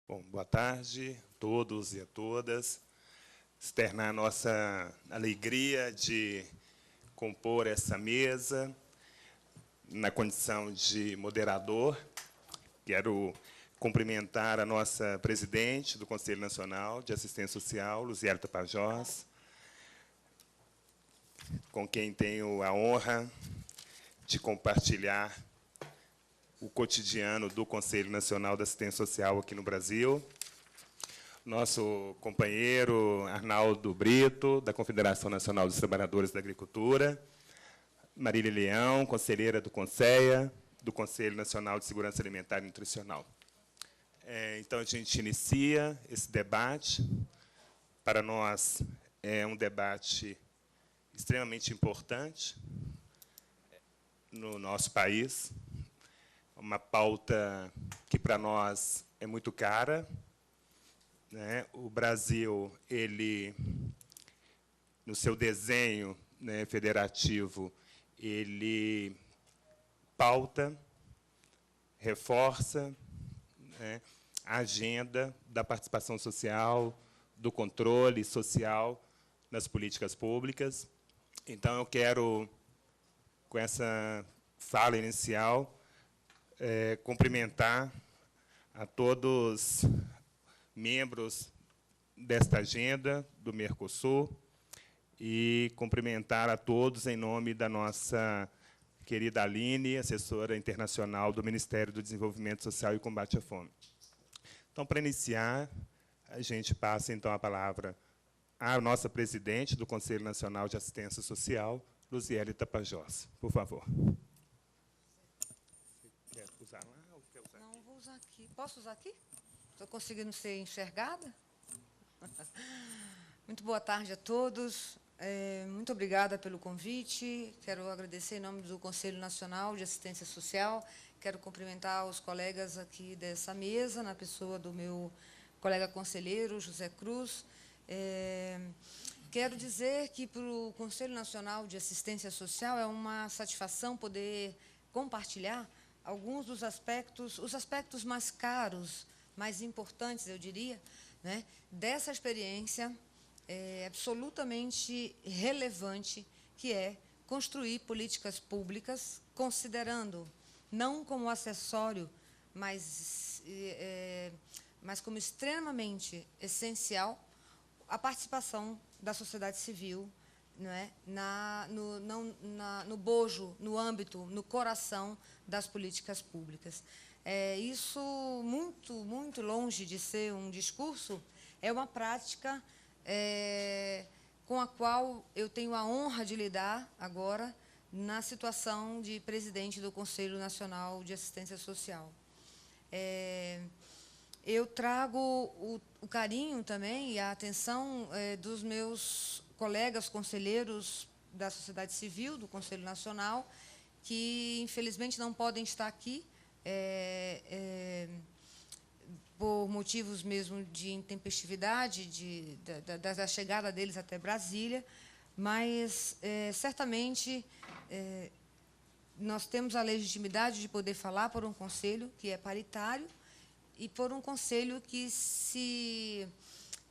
Bom, boa tarde a todos e a todas. Externar a nossa alegria de compor essa mesa na condição de moderador. Quero cumprimentar a nossa presidente do Conselho Nacional de Assistência Social, Luziele Tapajós, com quem tenho a honra de compartilhar o cotidiano do Conselho Nacional de Assistência Social aqui no Brasil. Nosso companheiro Arnaldo Brito, da Confederação Nacional dos Trabalhadores da Agricultura, Marília Leão, conselheira do CONSEA, do Conselho Nacional de Segurança Alimentar e Nutricional. Então, a gente inicia esse debate. Para nós, é um debate extremamente importante no nosso país, uma pauta que, para nós, é muito cara, né? O Brasil, ele, no seu desenho, né, federativo, ele pauta, reforça, né, a agenda da participação social, do controle social nas políticas públicas. Então, eu quero, com essa fala inicial, cumprimentar a todos membros desta agenda do Mercosul e cumprimentar a todos em nome da nossa querida Aline, assessora internacional do Ministério do Desenvolvimento Social e Combate à Fome. Então, para iniciar, a gente passa, então, a palavra à nossa presidente do Conselho Nacional de Assistência Social, Luziele Tapajós. Por favor. Quer usar lá ou quer usar aqui? Não, vou usar aqui. Posso usar aqui? Estou conseguindo ser enxergada? Muito boa tarde a todos. Muito obrigada pelo convite. Quero agradecer em nome do Conselho Nacional de Assistência Social. Quero cumprimentar os colegas aqui dessa mesa, na pessoa do meu colega conselheiro, José Cruz. Quero dizer que, para o Conselho Nacional de Assistência Social, é uma satisfação poder compartilhar alguns dos aspectos, os aspectos mais caros, mais importantes, eu diria, né, dessa experiência absolutamente relevante, que é construir políticas públicas, considerando, não como acessório, mas como extremamente essencial, a participação da sociedade civil, não é, no bojo, no âmbito, no coração das políticas públicas. Isso, muito longe de ser um discurso, é uma prática com a qual eu tenho a honra de lidar agora na situação de presidente do Conselho Nacional de Assistência Social. Eu trago o carinho também e a atenção dos meus colegas conselheiros da sociedade civil, do Conselho Nacional, que, infelizmente, não podem estar aqui, por motivos mesmo de intempestividade, da chegada deles até Brasília, mas, certamente, nós temos a legitimidade de poder falar por um conselho que é paritário e por um conselho que se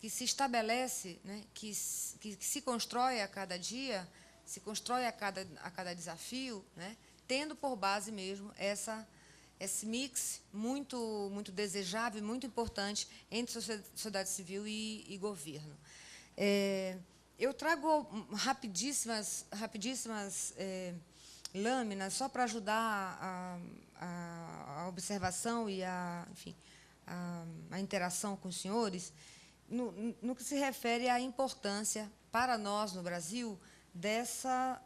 estabelece, né, que se constrói a cada dia, se constrói a cada desafio, né, tendo por base mesmo esse mix muito desejável e muito importante entre sociedade civil e governo. Eu trago rapidíssimas lâminas só para ajudar a observação e a interação com os senhores, no que se refere à importância para nós, no Brasil, dessa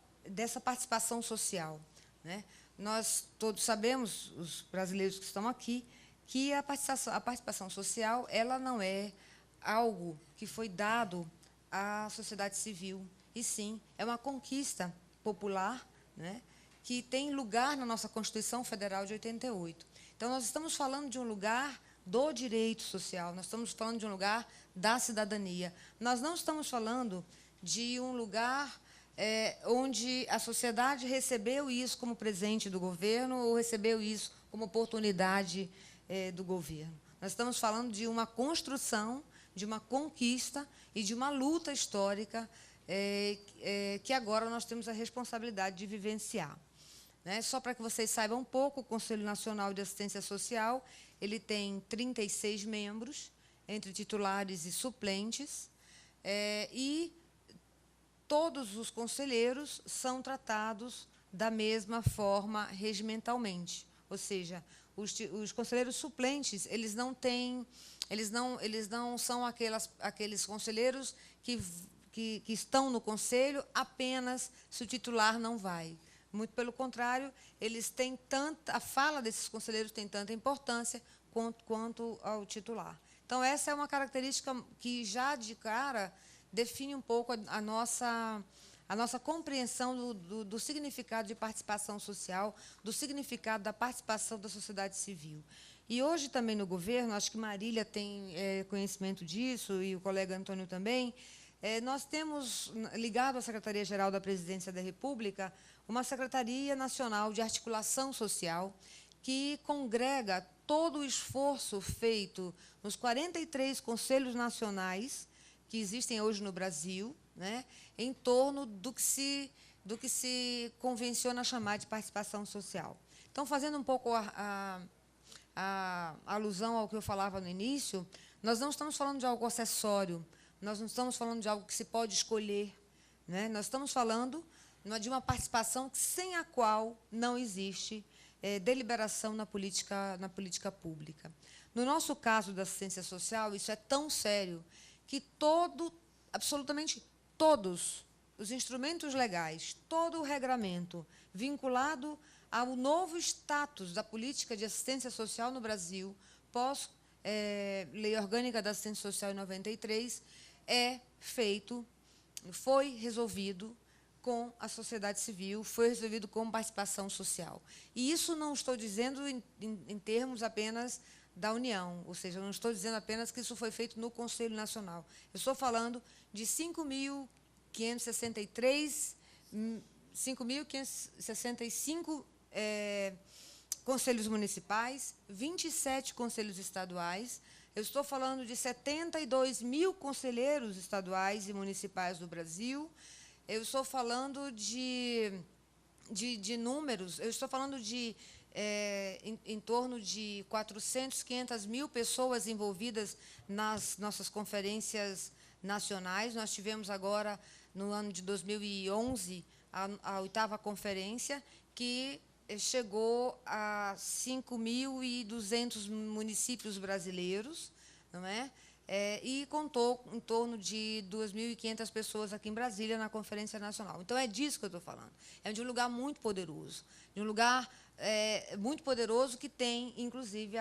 participação social, né? Nós todos sabemos, os brasileiros que estão aqui, que a participação social ela não é algo que foi dado à sociedade civil, e sim é uma conquista popular, né, que tem lugar na nossa Constituição Federal de 88. Então, nós estamos falando de um lugar do direito social, nós estamos falando de um lugar da cidadania. Nós não estamos falando de um lugar onde a sociedade recebeu isso como presente do governo ou recebeu isso como oportunidade do governo. Nós estamos falando de uma construção, de uma conquista e de uma luta histórica que agora nós temos a responsabilidade de vivenciar. Né? Só para que vocês saibam um pouco, o Conselho Nacional de Assistência Social ele tem 36 membros, entre titulares e suplentes, e todos os conselheiros são tratados da mesma forma regimentalmente. Ou seja, os conselheiros suplentes, eles não são aqueles conselheiros que estão no conselho apenas se o titular não vai. Muito pelo contrário, a fala desses conselheiros tem tanta importância quanto ao titular. Então, essa é uma característica que, já de cara, define um pouco a nossa compreensão do significado de participação social, do significado da participação da sociedade civil. E hoje, também, no governo, acho que Marília tem conhecimento disso, e o colega Antônio também, nós temos, ligado à Secretaria-Geral da Presidência da República, uma Secretaria Nacional de Articulação Social, que congrega todo o esforço feito nos 43 conselhos nacionais que existem hoje no Brasil, né, em torno do que se convenciona chamar de participação social. Então, fazendo um pouco a alusão ao que eu falava no início, nós não estamos falando de algo acessório, nós não estamos falando de algo que se pode escolher, né? Nós estamos falando de uma participação sem a qual não existe deliberação na política pública. No nosso caso da assistência social, isso é tão sério que absolutamente todos os instrumentos legais, todo o regramento vinculado ao novo status da política de assistência social no Brasil, pós Lei Orgânica da Assistência Social em 93, foi resolvido com a sociedade civil, foi resolvido com participação social. E isso não estou dizendo em termos apenas da União, ou seja, eu não estou dizendo apenas que isso foi feito no Conselho Nacional. Eu estou falando de 5.565 conselhos municipais, 27 conselhos estaduais. Eu estou falando de 72 mil conselheiros estaduais e municipais do Brasil. Eu estou falando de números, eu estou falando em torno de 400, 500 mil pessoas envolvidas nas nossas conferências nacionais. Nós tivemos agora, no ano de 2011, a 8ª conferência, que chegou a 5.200 municípios brasileiros, não é? E contou em torno de 2.500 pessoas aqui em Brasília, na Conferência Nacional. Então, é disso que eu estou falando. É de um lugar muito poderoso, de um lugar muito poderoso que tem, inclusive,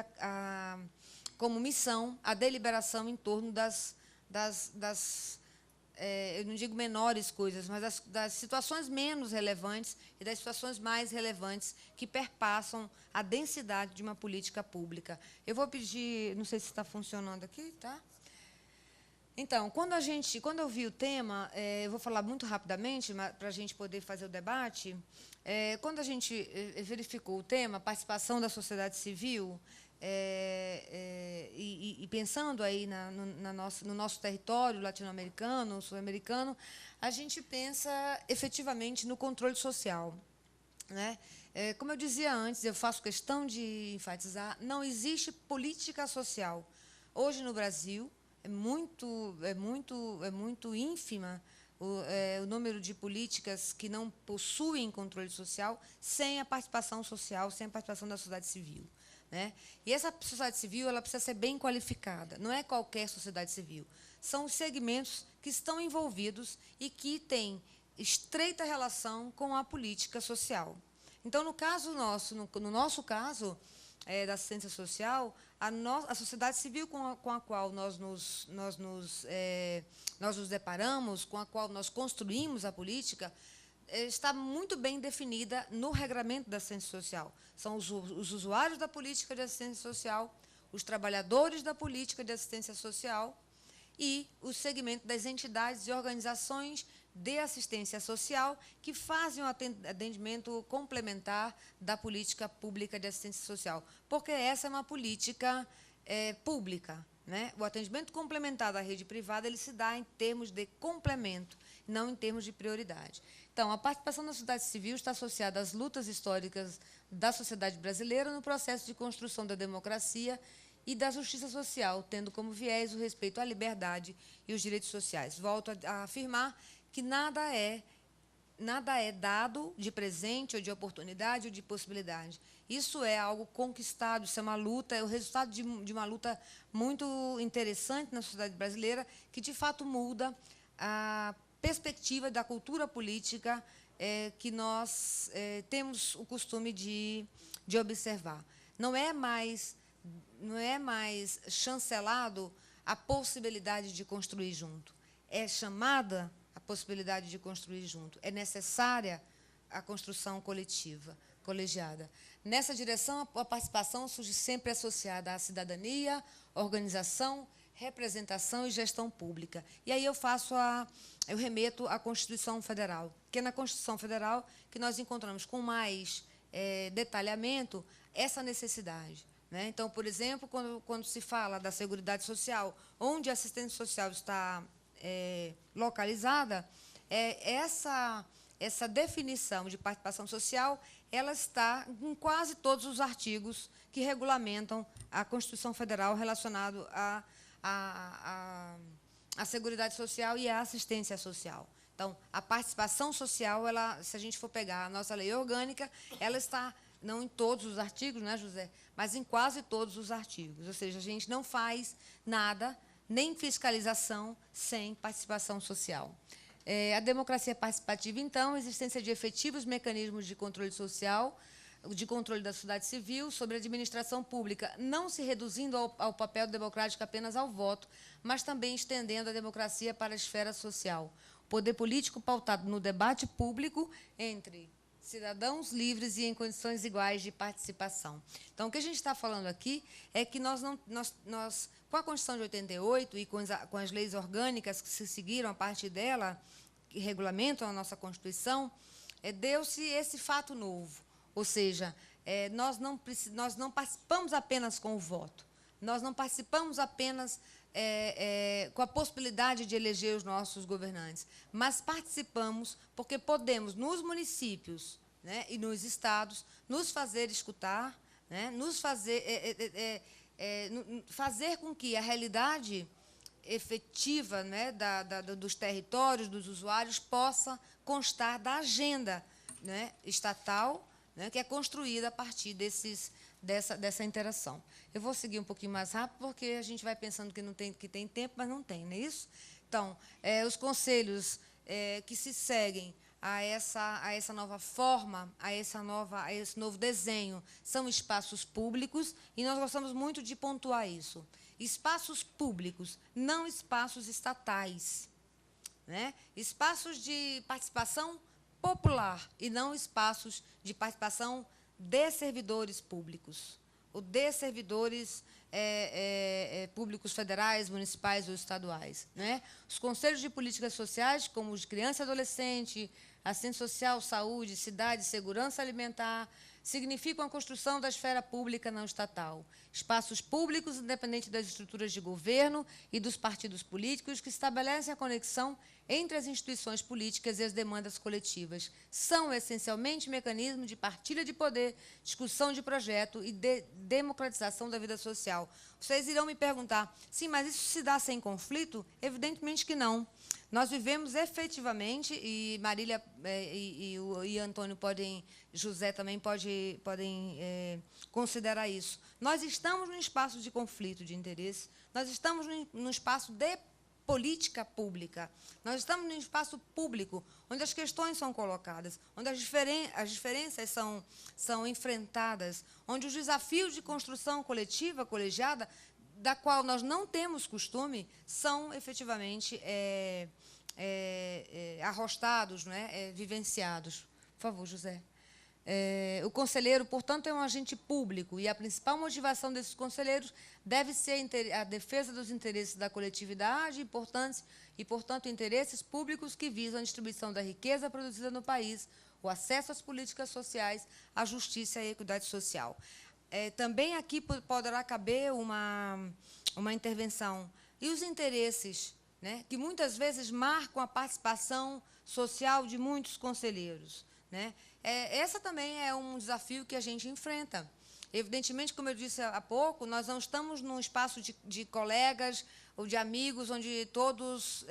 como missão a deliberação em torno eu não digo menores coisas, mas das situações menos relevantes e das situações mais relevantes que perpassam a densidade de uma política pública. Eu vou pedir, não sei se está funcionando aqui, tá? Então, quando eu vi o tema, eu vou falar muito rapidamente, para a gente poder fazer o debate. Quando a gente verificou o tema, participação da sociedade civil, e pensando aí no nosso território latino-americano, sul-americano, a gente pensa efetivamente no controle social, né? Como eu dizia antes, eu faço questão de enfatizar, não existe política social hoje no Brasil. É muito ínfima o número de políticas que não possuem controle social sem a participação social, sem a participação da sociedade civil, né? E essa sociedade civil ela precisa ser bem qualificada, não é qualquer sociedade civil. São os segmentos que estão envolvidos e que têm estreita relação com a política social. Então, no nosso caso, da assistência social, a sociedade civil com a qual nós nos deparamos, com a qual nós construímos a política, está muito bem definida no regramento da assistência social. São os usuários da política de assistência social, os trabalhadores da política de assistência social e o segmento das entidades e organizações de assistência social que fazem o atendimento complementar da política pública de assistência social, porque essa é uma política pública, né? O atendimento complementar da rede privada ele se dá em termos de complemento, não em termos de prioridade. Então, a participação da sociedade civil está associada às lutas históricas da sociedade brasileira no processo de construção da democracia e da justiça social, tendo como viés o respeito à liberdade e os direitos sociais. Volto a afirmar que nada é dado de presente ou de oportunidade ou de possibilidade. Isso é algo conquistado, isso é uma luta, é o resultado de uma luta muito interessante na sociedade brasileira, que, de fato, muda a perspectiva da cultura política que nós temos o costume de observar. Não é mais chancelado a possibilidade de construir junto. É chamada a possibilidade de construir junto. É necessária a construção coletiva, colegiada. Nessa direção, a participação surge sempre associada à cidadania, organização, representação e gestão pública. E aí eu remeto à Constituição Federal, que é na Constituição Federal que nós encontramos com mais detalhamento essa necessidade. Né? Então, por exemplo, quando se fala da Seguridade Social, onde a assistência social está localizada, essa definição de participação social ela está em quase todos os artigos que regulamentam a Constituição Federal relacionado à Seguridade Social e à assistência social. Então, a participação social, se a gente for pegar a nossa lei orgânica, ela está, não em todos os artigos, né, José, mas em quase todos os artigos. Ou seja, a gente não faz nada, nem fiscalização, sem participação social. A democracia participativa, então, a existência de efetivos mecanismos de controle social, de controle da sociedade civil sobre a administração pública, não se reduzindo ao papel democrático apenas ao voto, mas também estendendo a democracia para a esfera social. O poder político pautado no debate público entre cidadãos livres e em condições iguais de participação. Então, o que a gente está falando aqui é que nós, com a Constituição de 88 e com as leis orgânicas que se seguiram a partir dela, que regulamentam a nossa Constituição, deu-se esse fato novo. Ou seja, nós não participamos apenas com o voto, nós não participamos apenas com a possibilidade de eleger os nossos governantes, mas participamos porque podemos, nos municípios, né, e nos estados, nos fazer escutar, né, fazer com que a realidade efetiva, né, dos territórios, dos usuários, possa constar da agenda, né, estatal, né, que é construída a partir dessa interação. Eu vou seguir um pouquinho mais rápido, porque a gente vai pensando que tem tempo, mas não tem, não é isso? Então, os conselhos que se seguem a essa nova forma, a esse novo desenho, são espaços públicos, e nós gostamos muito de pontuar isso. Espaços públicos, não espaços estatais. Né? Espaços de participação popular e não espaços de participação de servidores públicos, ou de servidores públicos federais, municipais ou estaduais. Né? Os conselhos de políticas sociais, como os de criança e adolescente, assistência social, saúde, cidade, segurança alimentar, significam a construção da esfera pública não estatal. Espaços públicos, independentes das estruturas de governo e dos partidos políticos, que estabelecem a conexão entre as instituições políticas e as demandas coletivas. São, essencialmente, mecanismos de partilha de poder, discussão de projeto e de democratização da vida social. Vocês irão me perguntar, sim, mas isso se dá sem conflito? Evidentemente que não. Nós vivemos efetivamente, e Marília e Antônio José também podem considerar isso. Nós estamos num espaço de conflito de interesse, nós estamos num espaço de política pública, nós estamos num espaço público, onde as questões são colocadas, onde as diferenças são enfrentadas, onde os desafios de construção coletiva, colegiada, da qual nós não temos costume, são efetivamente arrostados, não é? Vivenciados. Por favor, José. O conselheiro, portanto, é um agente público, e a principal motivação desses conselheiros deve ser a defesa dos interesses da coletividade e, portanto, interesses públicos que visam a distribuição da riqueza produzida no país, o acesso às políticas sociais, a justiça e a equidade social. também aqui poderá caber uma intervenção. E os interesses, né, que muitas vezes marcam a participação social de muitos conselheiros, né? Essa também é um desafio que a gente enfrenta. Evidentemente, como eu disse há pouco, nós não estamos num espaço de colegas ou de amigos, onde todos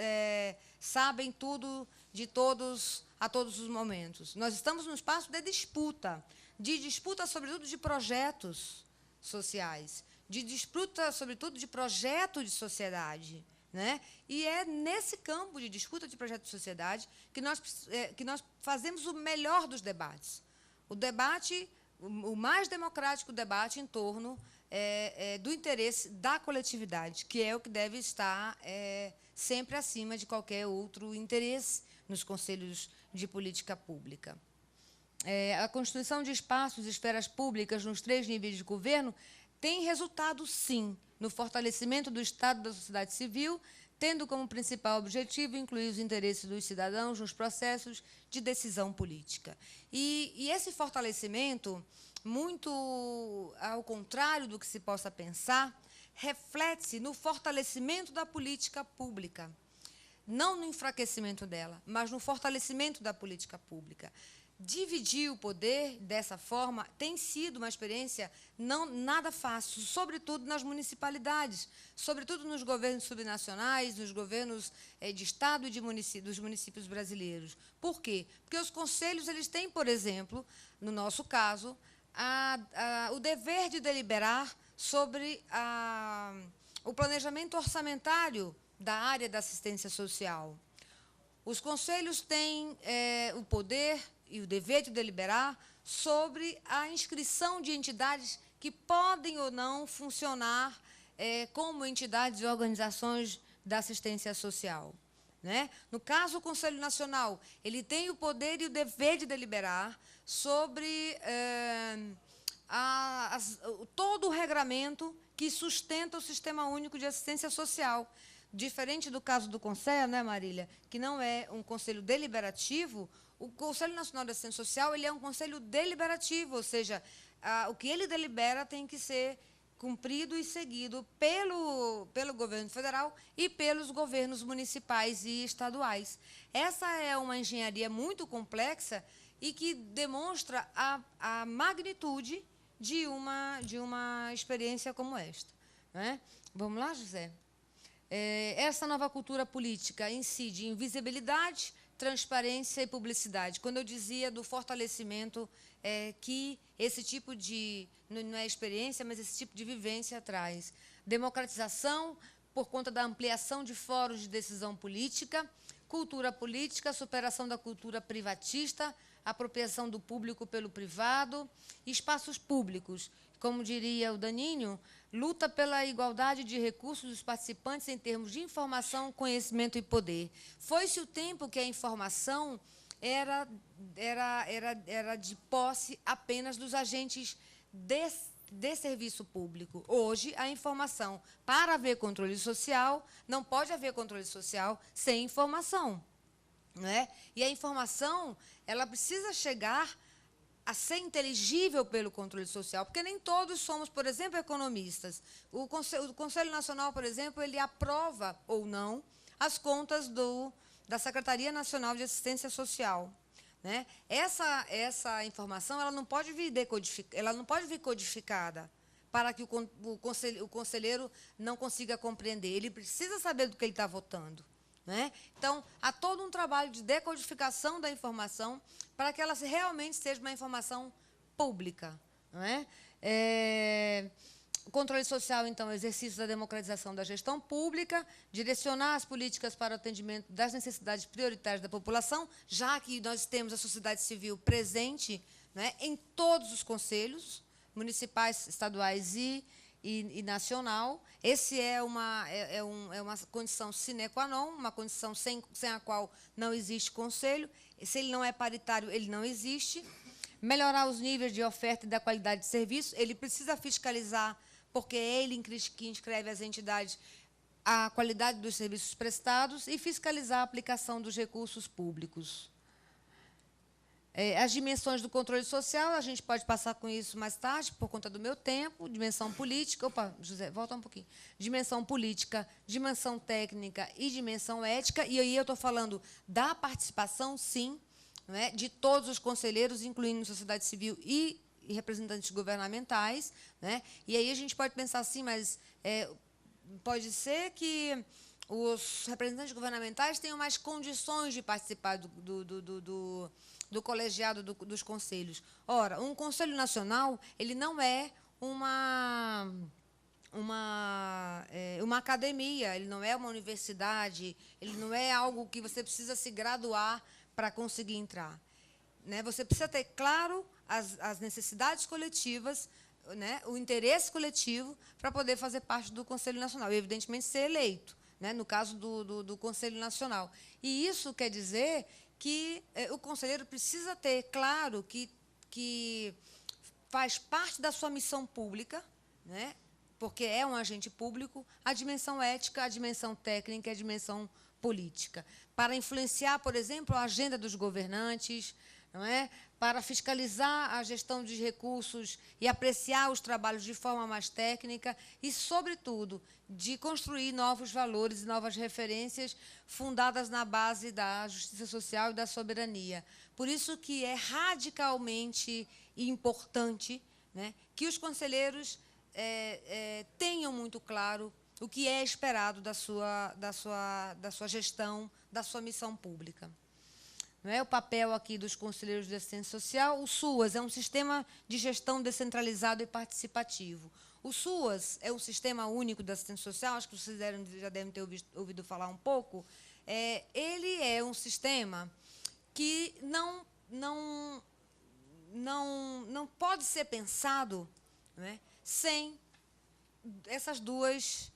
sabem tudo de todos a todos os momentos. Nós estamos num espaço de disputa, sobretudo, de projetos sociais, de disputa, sobretudo, de projeto de sociedade, né? E é nesse campo de disputa de projeto de sociedade que nós fazemos o melhor dos debates. O debate, o mais democrático debate em torno do interesse da coletividade, que é o que deve estar sempre acima de qualquer outro interesse nos conselhos de política pública. A constituição de espaços e esferas públicas nos 3 níveis de governo tem resultado, sim, no fortalecimento do Estado da sociedade civil, tendo como principal objetivo incluir os interesses dos cidadãos nos processos de decisão política. E esse fortalecimento, muito ao contrário do que se possa pensar, reflete-se no fortalecimento da política pública. Não no enfraquecimento dela, mas no fortalecimento da política pública. Dividir o poder dessa forma tem sido uma experiência nada fácil, sobretudo nas municipalidades, sobretudo nos governos subnacionais, nos governos de Estado e dos municípios brasileiros. Por quê? Porque os conselhos eles têm, por exemplo, no nosso caso, o dever de deliberar sobre o planejamento orçamentário da área da assistência social. Os conselhos têm o poder e o dever de deliberar sobre a inscrição de entidades que podem ou não funcionar como entidades e organizações da assistência social, né? No caso, o Conselho Nacional, ele tem o poder e o dever de deliberar sobre todo o regramento que sustenta o Sistema Único de Assistência Social. Diferente do caso do Conselho, né, Marília, que não é um conselho deliberativo, o Conselho Nacional de Assistência Social ele é um conselho deliberativo, ou seja, o que ele delibera tem que ser cumprido e seguido pelo governo federal e pelos governos municipais e estaduais. Essa é uma engenharia muito complexa e que demonstra a magnitude de uma experiência como esta, né? Vamos lá, José? Essa nova cultura política incide em visibilidade, transparência e publicidade. Quando eu dizia do fortalecimento que esse tipo de, não é experiência, mas esse tipo de vivência traz. Democratização, por conta da ampliação de fóruns de decisão política, cultura política, superação da cultura privatista, apropriação do público pelo privado, espaços públicos. Como diria o Daninho, luta pela igualdade de recursos dos participantes em termos de informação, conhecimento e poder. Foi-se o tempo que a informação era de posse apenas dos agentes de serviço público. Hoje, a informação, para haver controle social, não pode haver controle social sem informação, né? E a informação, ela precisa chegar a ser inteligível pelo controle social, porque nem todos somos, por exemplo, economistas. O Conselho Nacional, por exemplo, ele aprova ou não as contas da Secretaria Nacional de Assistência Social, né? Essa informação ela não pode vir codificada para que o conselheiro não consiga compreender. Ele precisa saber do que ele está votando, né? Então, há todo um trabalho de decodificação da informação para que ela realmente seja uma informação pública, não é? O controle social, então, é o exercício da democratização da gestão pública, direcionar as políticas para o atendimento das necessidades prioritárias da população, já que nós temos a sociedade civil presente, né, em todos os conselhos municipais, estaduais e nacional. Esse é uma condição sine qua non, uma condição sem a qual não existe conselho. Se ele não é paritário, ele não existe. Melhorar os níveis de oferta e da qualidade de serviço, ele precisa fiscalizar, porque é ele que inscreve as entidades a qualidade dos serviços prestados e fiscalizar a aplicação dos recursos públicos. As dimensões do controle social, a gente pode passar com isso mais tarde, por conta do meu tempo. Dimensão política. Opa, José, volta um pouquinho. Dimensão política, dimensão técnica e dimensão ética. E aí eu estou falando da participação, sim, não é, de todos os conselheiros, incluindo sociedade civil e representantes governamentais. Né? E aí a gente pode pensar assim, mas pode ser que os representantes governamentais tenham mais condições de participar do colegiado dos conselhos. Ora, um conselho nacional, ele não é uma academia, ele não é uma universidade, ele não é algo que você precisa se graduar para conseguir entrar. Né? Você precisa ter claro as necessidades coletivas, né? O interesse coletivo, para poder fazer parte do Conselho Nacional e, evidentemente, ser eleito, né? No caso do Conselho Nacional. E isso quer dizer que o conselheiro precisa ter claro que faz parte da sua missão pública, né? Porque é um agente público, a dimensão ética, a dimensão técnica e a dimensão política, para influenciar, por exemplo, a agenda dos governantes, não é? Para fiscalizar a gestão dos recursos e apreciar os trabalhos de forma mais técnica e, sobretudo, de construir novos valores e novas referências fundadas na base da justiça social e da soberania. Por isso que é radicalmente importante, né, que os conselheiros tenham muito claro o que é esperado da sua gestão, da sua missão pública. Não é o papel aqui dos conselheiros de assistência social. O SUAS é um sistema de gestão descentralizado e participativo. O SUAS é um sistema único de assistência social, acho que vocês já devem ter ouvido falar um pouco. Ele é um sistema que não pode ser pensado, não é, sem essas duas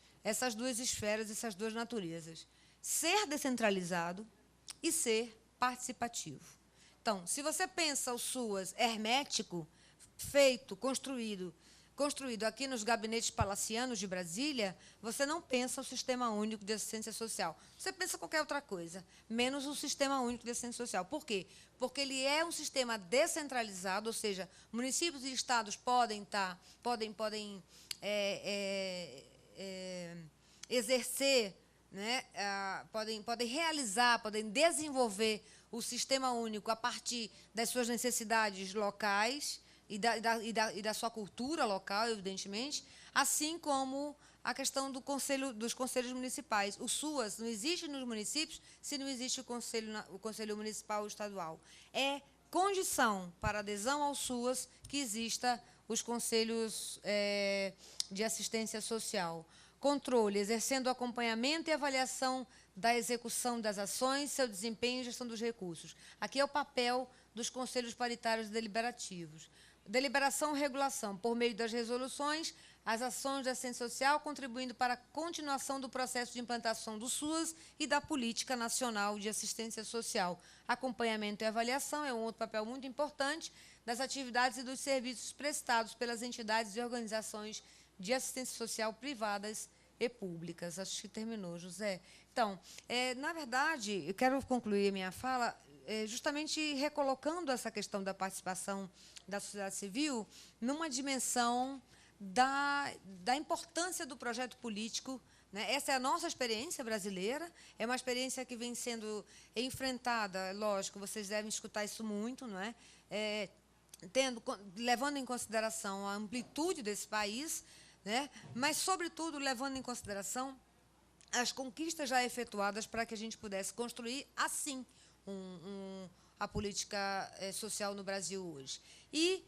esferas, essas duas naturezas. Ser descentralizado e ser participativo. Então, se você pensa o SUAS hermético, feito, construído aqui nos gabinetes palacianos de Brasília, você não pensa o Sistema Único de Assistência Social. Você pensa qualquer outra coisa, menos o Sistema Único de Assistência Social. Por quê? Porque ele é um sistema descentralizado, ou seja, municípios e estados podem exercer, né, podem realizar, podem desenvolver o Sistema Único a partir das suas necessidades locais e da sua cultura local, evidentemente, assim como a questão dos conselhos municipais. O SUAS não existe nos municípios se não existe o conselho municipal ou estadual. É condição para adesão ao SUAS que exista os conselhos de assistência social. Controle, exercendo acompanhamento e avaliação da execução das ações, seu desempenho e gestão dos recursos. Aqui é o papel dos conselhos paritários deliberativos. Deliberação e regulação, por meio das resoluções, as ações de assistência social, contribuindo para a continuação do processo de implantação do SUAS e da Política Nacional de Assistência Social. Acompanhamento e avaliação é um outro papel muito importante das atividades e dos serviços prestados pelas entidades e organizações de assistência social privadas e públicas. Acho que terminou, José. Então, na verdade, eu quero concluir a minha fala justamente recolocando essa questão da participação da sociedade civil numa dimensão da importância do projeto político, né? Essa é a nossa experiência brasileira, é uma experiência que vem sendo enfrentada, lógico, vocês devem escutar isso muito, não é? Levando em consideração a amplitude desse país, né? Mas, sobretudo, levando em consideração as conquistas já efetuadas para que a gente pudesse construir, assim, a política social no Brasil hoje. E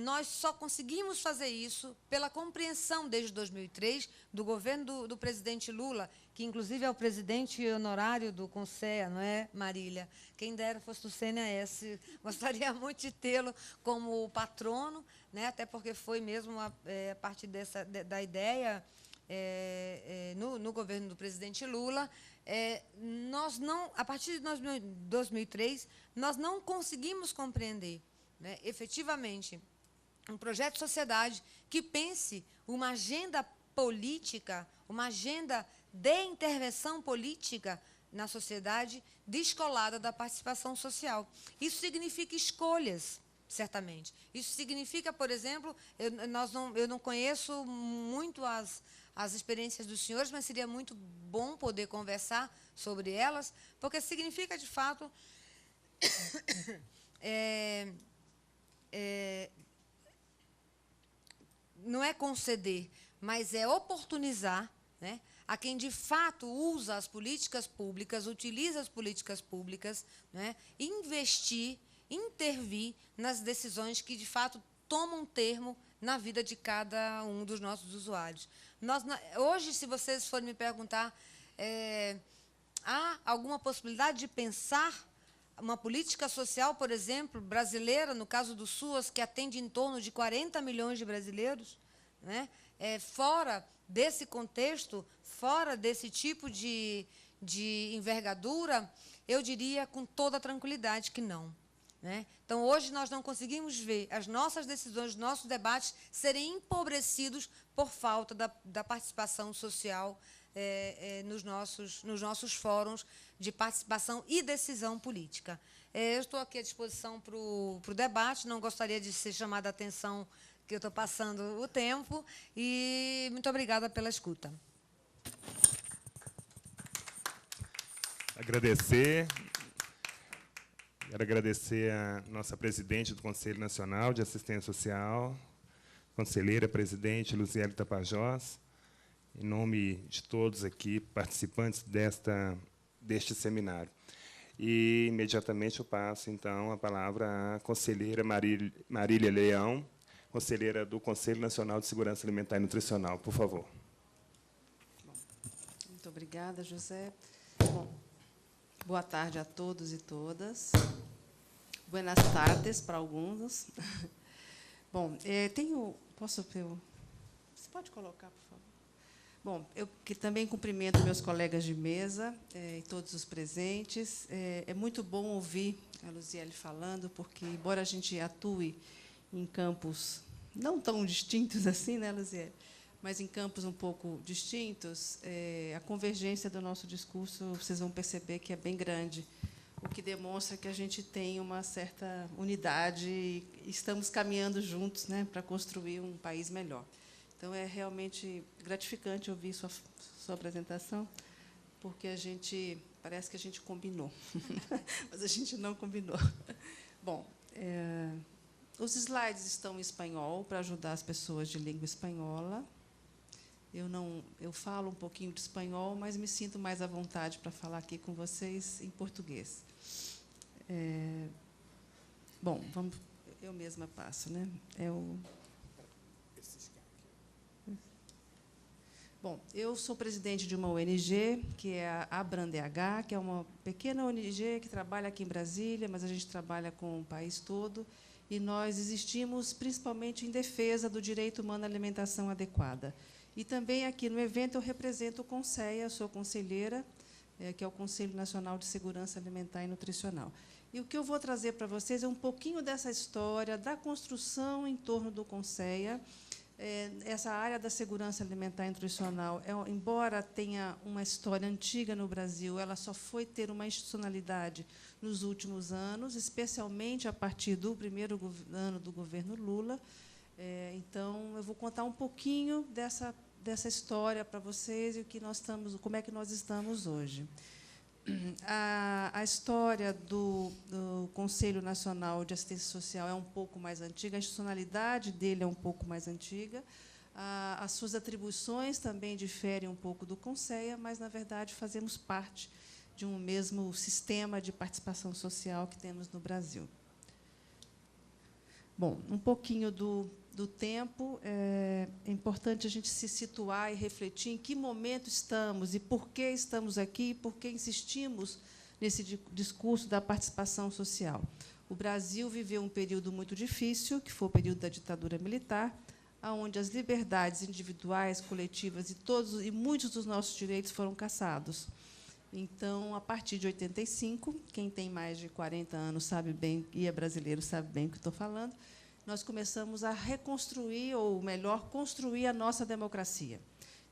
nós só conseguimos fazer isso pela compreensão, desde 2003, do governo do presidente Lula, que, inclusive, é o presidente honorário do CONSEA, não é, Marília? Quem dera fosse o CNAS, gostaria muito de tê-lo como patrono, né? Até porque foi mesmo a partir da ideia no governo do presidente Lula. A partir de 2003, nós não conseguimos compreender, né, efetivamente, um projeto de sociedade que pense uma agenda política, uma agenda de intervenção política na sociedade descolada da participação social. Isso significa escolhas, certamente. Isso significa, por exemplo, eu não conheço muito as experiências dos senhores, mas seria muito bom poder conversar sobre elas, porque significa, de fato, não é conceder, mas é oportunizar, né, a quem de fato usa as políticas públicas, utiliza as políticas públicas, né, investir, intervir nas decisões que de fato tomam termo na vida de cada um dos nossos usuários. Hoje, se vocês forem me perguntar, há alguma possibilidade de pensar uma política social, por exemplo, brasileira, no caso do SUAS, que atende em torno de 40 milhões de brasileiros, né? Fora desse contexto, fora desse tipo de envergadura, eu diria com toda tranquilidade que não. Né? Então, hoje, nós não conseguimos ver as nossas decisões, os nossos debates serem empobrecidos por falta da participação social nos nossos fóruns de participação e decisão política. Eu estou aqui à disposição para o debate, não gostaria de ser chamada a atenção que eu estou passando o tempo, e muito obrigada pela escuta. Quero agradecer a nossa presidente do Conselho Nacional de Assistência Social, conselheira presidente Luziele Tapajós, em nome de todos aqui participantes deste seminário. E, imediatamente, eu passo, então, a palavra à conselheira Marília Leão, conselheira do Conselho Nacional de Segurança Alimentar e Nutricional. Por favor. Bom, muito obrigada, José. Bom, boa tarde a todos e todas. Buenas tardes para alguns. Bom, você pode colocar, por favor? Bom, eu que também cumprimento meus colegas de mesa e todos os presentes. É muito bom ouvir a Luziele falando, porque, embora a gente atue em campos não tão distintos assim, né, Luziele? Mas em campos um pouco distintos, a convergência do nosso discurso, vocês vão perceber que é bem grande, o que demonstra que a gente tem uma certa unidade e estamos caminhando juntos, né, para construir um país melhor. Então, é realmente gratificante ouvir sua apresentação, porque parece que a gente combinou, mas a gente não combinou. Bom, os slides estão em espanhol para ajudar as pessoas de língua espanhola. Eu falo um pouquinho de espanhol, mas me sinto mais à vontade para falar aqui com vocês em português. Bom, eu mesma passo, né? Bom, eu sou presidente de uma ONG, que é a ABRANDH, que é uma pequena ONG que trabalha aqui em Brasília, mas a gente trabalha com o país todo, e nós existimos principalmente em defesa do direito humano à alimentação adequada. E também aqui no evento eu represento o CONSEA, sou conselheira, que é o Conselho Nacional de Segurança Alimentar e Nutricional. E o que eu vou trazer para vocês é um pouquinho dessa história, da construção em torno do CONSEA. Essa área da segurança alimentar e nutricional, embora tenha uma história antiga no Brasil, ela só foi ter uma institucionalidade nos últimos anos, especialmente a partir do primeiro ano do governo Lula. Então, eu vou contar um pouquinho dessa história para vocês e como é que nós estamos hoje. A história do Conselho Nacional de Assistência Social é um pouco mais antiga, a institucionalidade dele é um pouco mais antiga, as suas atribuições também diferem um pouco do CONSEA, mas, na verdade, fazemos parte de um mesmo sistema de participação social que temos no Brasil. Bom, um pouquinho do tempo, é importante a gente se situar e refletir em que momento estamos e por que estamos aqui, por que insistimos nesse discurso da participação social. O Brasil viveu um período muito difícil, que foi o período da ditadura militar, onde as liberdades individuais, coletivas e muitos dos nossos direitos foram cassados. Então, a partir de 85, quem tem mais de 40 anos sabe bem, e é brasileiro sabe bem o que estou falando, nós começamos a reconstruir, ou melhor, construir a nossa democracia.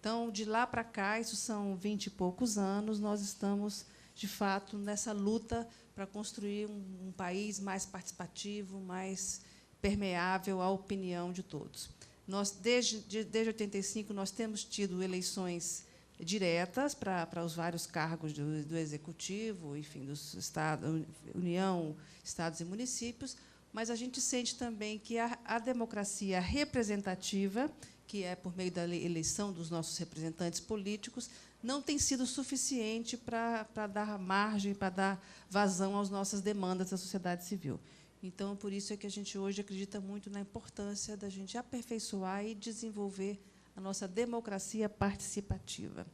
Então, de lá para cá, isso são 20 e poucos anos, nós estamos de fato, nessa luta para construir um país mais participativo, mais permeável à opinião de todos. Nós, desde 85, nós temos tido eleições diretas para os vários cargos do Executivo, enfim, dos Estados, União, Estados e municípios, mas a gente sente também que a democracia representativa, que é por meio da eleição dos nossos representantes políticos, não tem sido suficiente para dar margem, para dar vazão às nossas demandas da sociedade civil. Então, por isso é que a gente hoje acredita muito na importância da gente aperfeiçoar e desenvolver a nossa democracia participativa.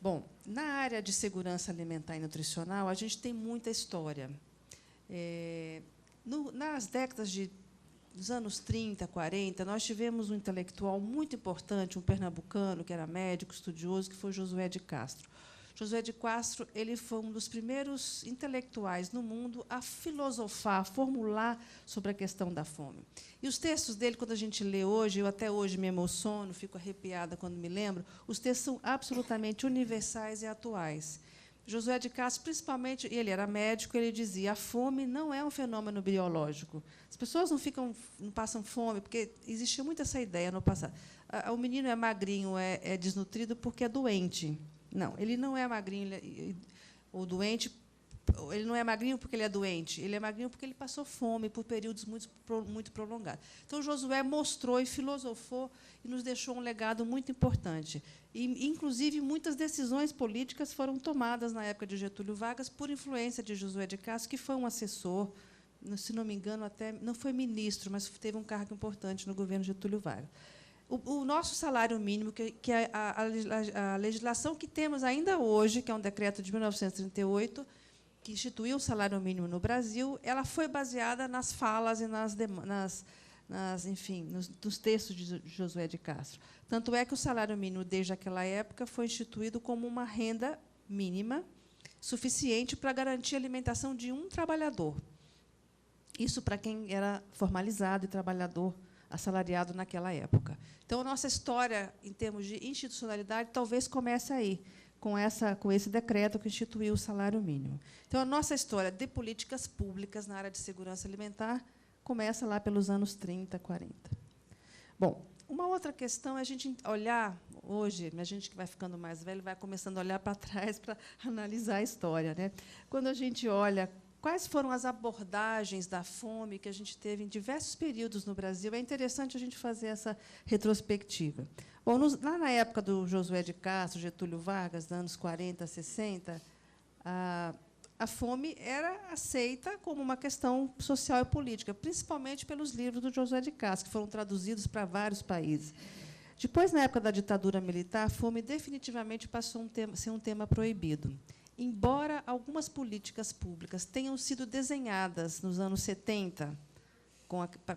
Bom, na área de segurança alimentar e nutricional, a gente tem muita história. Nas décadas dos anos 30, 40, nós tivemos um intelectual muito importante, um pernambucano, que era médico, estudioso, que foi Josué de Castro. Josué de Castro ele foi um dos primeiros intelectuais no mundo a filosofar, a formular sobre a questão da fome. E os textos dele, quando a gente lê hoje, eu até hoje me emociono, fico arrepiada quando me lembro, os textos são absolutamente universais e atuais. Josué de Castro, principalmente, ele era médico, ele dizia: a fome não é um fenômeno biológico. As pessoas não passam fome, porque existia muito essa ideia no passado. O menino é magrinho, é desnutrido porque é doente. Não, ele não é magrinho ou doente. Ele não é magrinho porque ele é doente. Ele é magrinho porque ele passou fome por períodos muito prolongados. Então, Josué mostrou e filosofou e nos deixou um legado muito importante. E, inclusive, muitas decisões políticas foram tomadas na época de Getúlio Vargas por influência de Josué de Castro, que foi um assessor, se não me engano, até não foi ministro, mas teve um cargo importante no governo Getúlio Vargas. O nosso salário mínimo, que é a legislação que temos ainda hoje, que é um decreto de 1938, que instituiu o salário mínimo no Brasil, ela foi baseada nas falas e nos textos de Josué de Castro. Tanto é que o salário mínimo, desde aquela época, foi instituído como uma renda mínima suficiente para garantir a alimentação de um trabalhador. Isso para quem era formalizado e trabalhador assalariado naquela época. Então, a nossa história, em termos de institucionalidade, talvez comece aí, com esse decreto que instituiu o salário mínimo. Então, a nossa história de políticas públicas na área de segurança alimentar começa lá pelos anos 30, 40. Bom, uma outra questão é a gente olhar, hoje, a gente que vai ficando mais velho, vai começando a olhar para trás para analisar a história, né? Quando a gente olha quais foram as abordagens da fome que a gente teve em diversos períodos no Brasil, é interessante a gente fazer essa retrospectiva. Bom, lá na época do Josué de Castro, Getúlio Vargas, nos anos 40, 60, a fome era aceita como uma questão social e política, principalmente pelos livros do Josué de Castro, que foram traduzidos para vários países. Depois, na época da ditadura militar, a fome definitivamente passou a ser um tema proibido. Embora algumas políticas públicas tenham sido desenhadas nos anos 70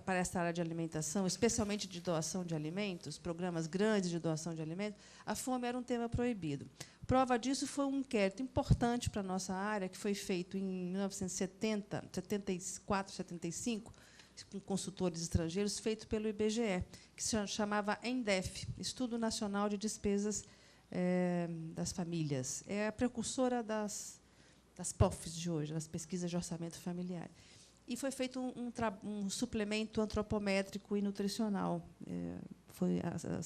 para essa área de alimentação, especialmente de doação de alimentos, programas grandes de doação de alimentos, a fome era um tema proibido. Prova disso foi um inquérito importante para a nossa área, que foi feito em 1970, 74, 75, com consultores estrangeiros, feito pelo IBGE, que se chamava ENDEF, Estudo Nacional de Despesas das Famílias. É a precursora das POFs de hoje, das pesquisas de orçamento familiar. E foi feito um suplemento antropométrico e nutricional.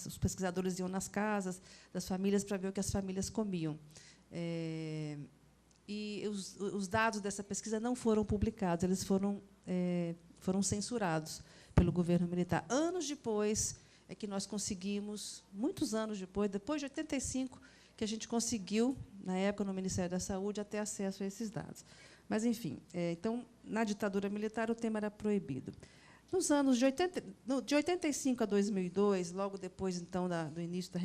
Os pesquisadores iam nas casas das famílias para ver o que as famílias comiam. E os dados dessa pesquisa não foram publicados, eles foram censurados pelo governo militar. Anos depois é que nós conseguimos, muitos anos depois de 85, que a gente conseguiu, na época, no Ministério da Saúde, ter acesso a esses dados. Mas, enfim, então, na ditadura militar, o tema era proibido. Nos anos de 85 a 2002, logo depois, então, do início da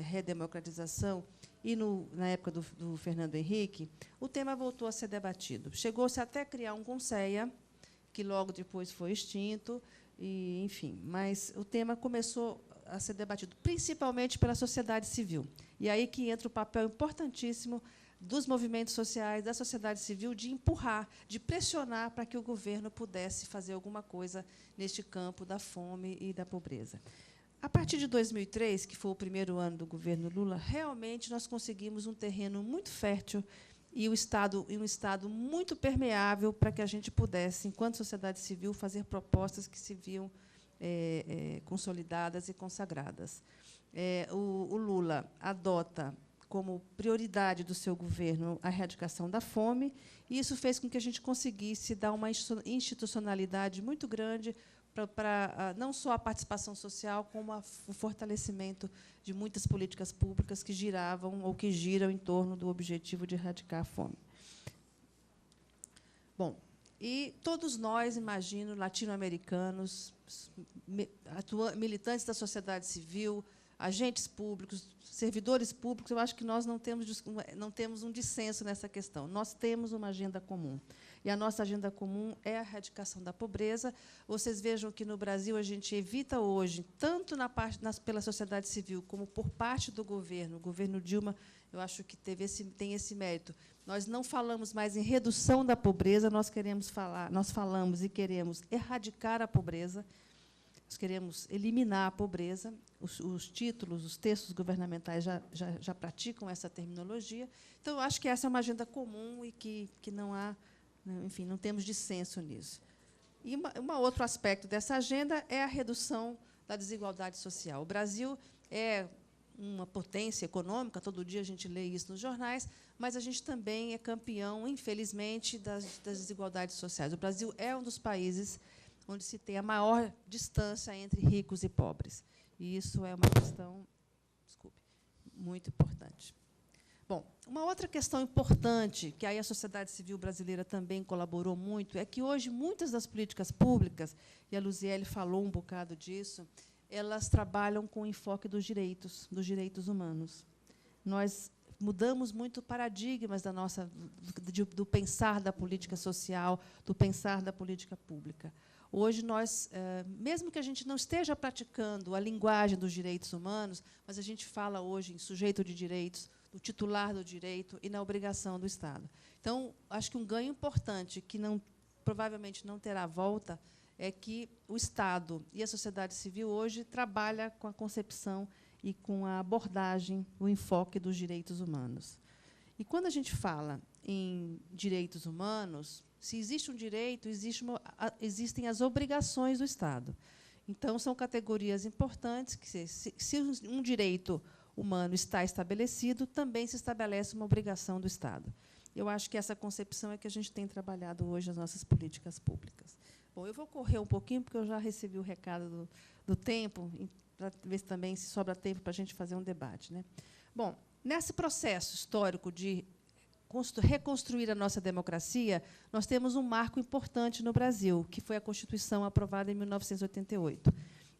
redemocratização, e na época do Fernando Henrique, o tema voltou a ser debatido. Chegou-se até a criar um CONSEA, que logo depois foi extinto, e, enfim, mas o tema começou a ser debatido, principalmente pela sociedade civil. E aí que entra o papel importantíssimo dos movimentos sociais, da sociedade civil, de empurrar, de pressionar para que o governo pudesse fazer alguma coisa neste campo da fome e da pobreza. A partir de 2003, que foi o primeiro ano do governo Lula, realmente nós conseguimos um terreno muito fértil e um estado muito permeável para que a gente pudesse, enquanto sociedade civil, fazer propostas que se viam consolidadas e consagradas. O Lula adota como prioridade do seu governo a erradicação da fome, e isso fez com que a gente conseguisse dar uma institucionalidade muito grande para não só a participação social, como o fortalecimento de muitas políticas públicas que giravam ou que giram em torno do objetivo de erradicar a fome. Bom, e todos nós, imagino, latino-americanos, militantes da sociedade civil, agentes públicos, servidores públicos, eu acho que nós não temos um dissenso nessa questão. Nós temos uma agenda comum. E a nossa agenda comum é a erradicação da pobreza. Vocês vejam que, no Brasil, a gente evita hoje, tanto pela sociedade civil como por parte do governo. O governo Dilma, eu acho que tem esse mérito. Nós não falamos mais em redução da pobreza, nós falamos e queremos erradicar a pobreza. Nós queremos eliminar a pobreza. Os títulos, os textos governamentais já praticam essa terminologia. Então, eu acho que essa é uma agenda comum e que não há, enfim, não temos dissenso nisso. E outro aspecto dessa agenda é a redução da desigualdade social. O Brasil é uma potência econômica, todo dia a gente lê isso nos jornais, mas a gente também é campeão, infelizmente, das desigualdades sociais. O Brasil é um dos países onde se tem a maior distância entre ricos e pobres. E isso é uma questão, muito importante. Bom, uma outra questão importante, que aí a sociedade civil brasileira também colaborou muito, é que hoje muitas das políticas públicas, e a Luziele falou um bocado disso, elas trabalham com o enfoque dos direitos humanos. Nós mudamos muito paradigmas do pensar da política social, do pensar da política pública. Hoje, nós, mesmo que a gente não esteja praticando a linguagem dos direitos humanos, mas a gente fala hoje em sujeito de direitos, do titular do direito e na obrigação do Estado. Então, acho que um ganho importante, que provavelmente não terá volta, é que o Estado e a sociedade civil hoje trabalham com a concepção e com a abordagem, o enfoque dos direitos humanos. E, quando a gente fala em direitos humanos, se existe um direito, existem as obrigações do Estado. Então, são categorias importantes que, se um direito humano está estabelecido, também se estabelece uma obrigação do Estado. Eu acho que essa concepção é que a gente tem trabalhado hoje nas nossas políticas públicas. Bom, eu vou correr um pouquinho, porque eu já recebi o recado do tempo, para ver também se sobra tempo para a gente fazer um debate, né? Bom, nesse processo histórico de reconstruir a nossa democracia, nós temos um marco importante no Brasil, que foi a Constituição aprovada em 1988.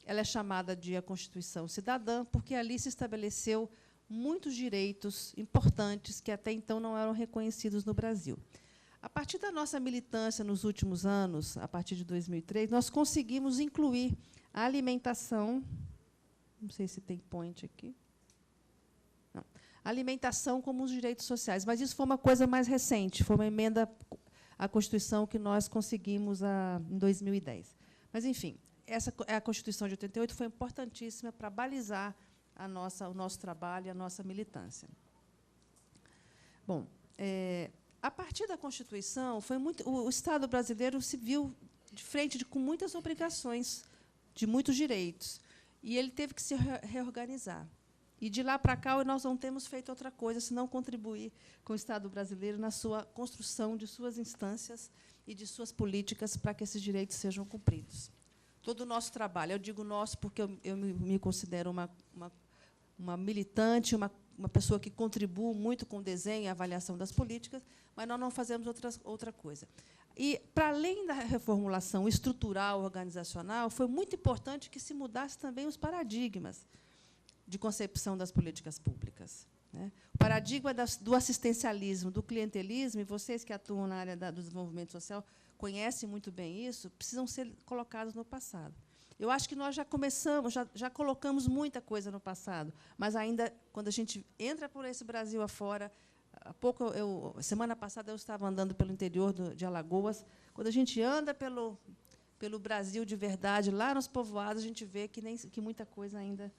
Ela é chamada de a Constituição Cidadã, porque ali se estabeleceu muitos direitos importantes que até então não eram reconhecidos no Brasil. A partir da nossa militância nos últimos anos, a partir de 2003, nós conseguimos incluir a alimentação, não sei se tem point aqui, não, a alimentação como os direitos sociais, mas isso foi uma coisa mais recente, foi uma emenda à Constituição que nós conseguimos em 2010. Mas, enfim, a Constituição de 88 foi importantíssima para balizar o nosso trabalho e a nossa militância. Bom, a partir da Constituição, o Estado brasileiro se viu de frente com muitas obrigações, de muitos direitos, e ele teve que se reorganizar. E, de lá para cá, nós não temos feito outra coisa senão contribuir com o Estado brasileiro na sua construção de suas instâncias e de suas políticas para que esses direitos sejam cumpridos. Todo o nosso trabalho, eu digo nosso porque eu me considero uma militante, uma pessoa que contribui muito com o desenho e a avaliação das políticas, mas nós não fazemos outra coisa. E, para além da reformulação estrutural, organizacional, foi muito importante que se mudasse também os paradigmas de concepção das políticas públicas, né? O paradigma do assistencialismo, do clientelismo, e vocês que atuam na área do desenvolvimento social conhecem muito bem isso, precisam ser colocados no passado. Eu acho que nós já começamos, já colocamos muita coisa no passado, mas ainda, quando a gente entra por esse Brasil afora, semana passada eu estava andando pelo interior de Alagoas, quando a gente anda pelo Brasil de verdade, lá nos povoados, a gente vê que muita coisa ainda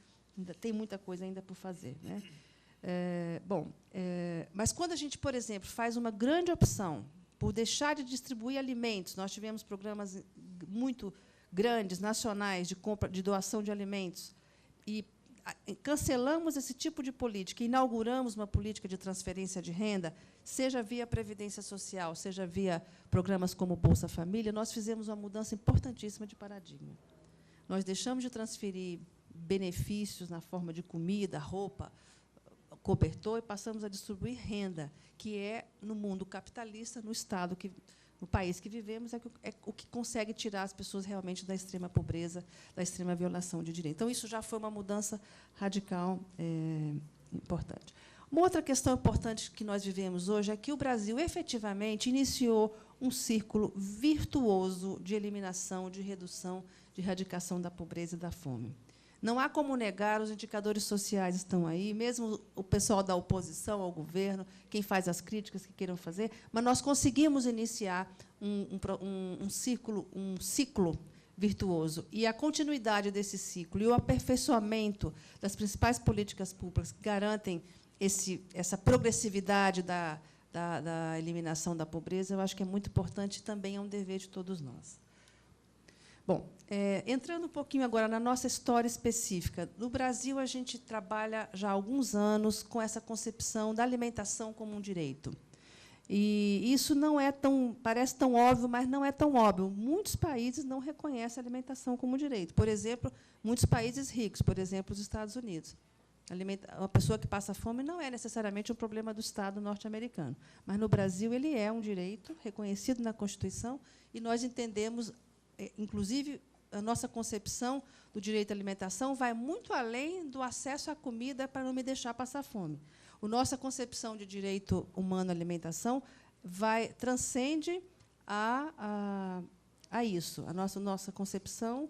tem muita coisa ainda por fazer, né? Mas quando a gente, por exemplo, faz uma grande opção por deixar de distribuir alimentos, nós tivemos programas muito grandes, nacionais, de compra, de doação de alimentos, e cancelamos esse tipo de política, inauguramos uma política de transferência de renda, seja via Previdência Social, seja via programas como Bolsa Família, nós fizemos uma mudança importantíssima de paradigma. Nós deixamos de transferir benefícios na forma de comida, roupa, cobertor, e passamos a distribuir renda, que é, no mundo capitalista, no Estado, no país que vivemos, é o que consegue tirar as pessoas realmente da extrema pobreza, da extrema violação de direitos. Então, isso já foi uma mudança radical importante. Uma outra questão importante que nós vivemos hoje é que o Brasil, efetivamente, iniciou um círculo virtuoso de eliminação, de redução, de erradicação da pobreza e da fome. Não há como negar, os indicadores sociais estão aí, mesmo o pessoal da oposição ao governo, quem faz as críticas que queiram fazer, mas nós conseguimos iniciar um ciclo virtuoso. E a continuidade desse ciclo e o aperfeiçoamento das principais políticas públicas que garantem essa progressividade da eliminação da pobreza, eu acho que é muito importante e também é um dever de todos nós. Bom, entrando um pouquinho agora na nossa história específica, no Brasil a gente trabalha já há alguns anos com essa concepção da alimentação como um direito. E isso não é parece tão óbvio, mas não é tão óbvio. Muitos países não reconhecem a alimentação como direito. Por exemplo, muitos países ricos, por exemplo, os Estados Unidos. Uma pessoa que passa fome não é necessariamente um problema do Estado norte-americano, mas no Brasil ele é um direito reconhecido na Constituição e nós entendemos, inclusive, a nossa concepção do direito à alimentação vai muito além do acesso à comida para não me deixar passar fome. A nossa concepção de direito humano à alimentação transcende a isso. A nossa concepção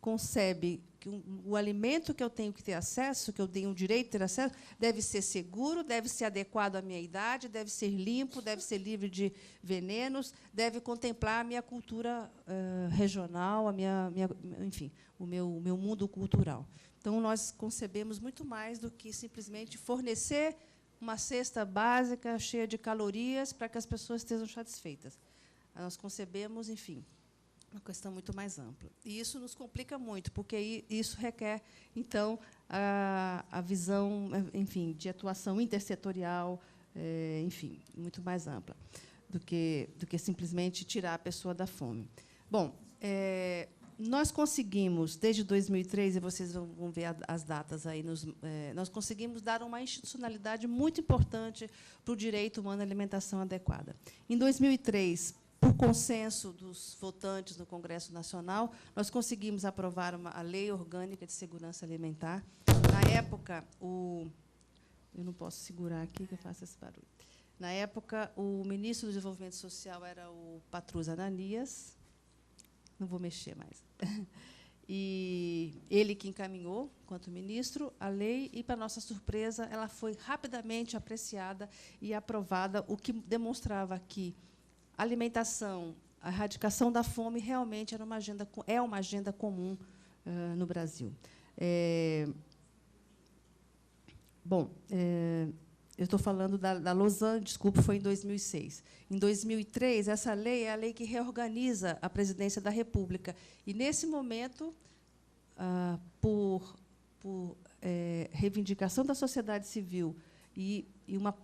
concebe que o alimento que eu tenho que ter acesso, que eu tenho o direito de ter acesso, deve ser seguro, deve ser adequado à minha idade, deve ser limpo, deve ser livre de venenos, deve contemplar a minha cultura regional, enfim, o meu mundo cultural. Então, nós concebemos muito mais do que simplesmente fornecer uma cesta básica cheia de calorias para que as pessoas estejam satisfeitas. Nós concebemos, enfim, uma questão muito mais ampla. E isso nos complica muito, porque isso requer, então, a visão, enfim, de atuação intersetorial, enfim, muito mais ampla do que simplesmente tirar a pessoa da fome. Bom, nós conseguimos, desde 2003, e vocês vão ver as datas aí, nós conseguimos dar uma institucionalidade muito importante para o direito humano à alimentação adequada. Em 2003, por consenso dos votantes no Congresso Nacional, nós conseguimos aprovar a Lei Orgânica de Segurança Alimentar. Na época, eu não posso segurar aqui, que eu faço esse barulho. Na época, o ministro do Desenvolvimento Social era o Patrus Ananias. Não vou mexer mais. E ele que encaminhou, enquanto ministro, a lei, e, para nossa surpresa, ela foi rapidamente apreciada e aprovada, o que demonstrava que a alimentação, a erradicação da fome realmente é uma agenda comum no Brasil. Eu estou falando da Lausanne, desculpe, foi em 2006. Em 2003, essa lei é a lei que reorganiza a presidência da República. E, nesse momento, por reivindicação da sociedade civil e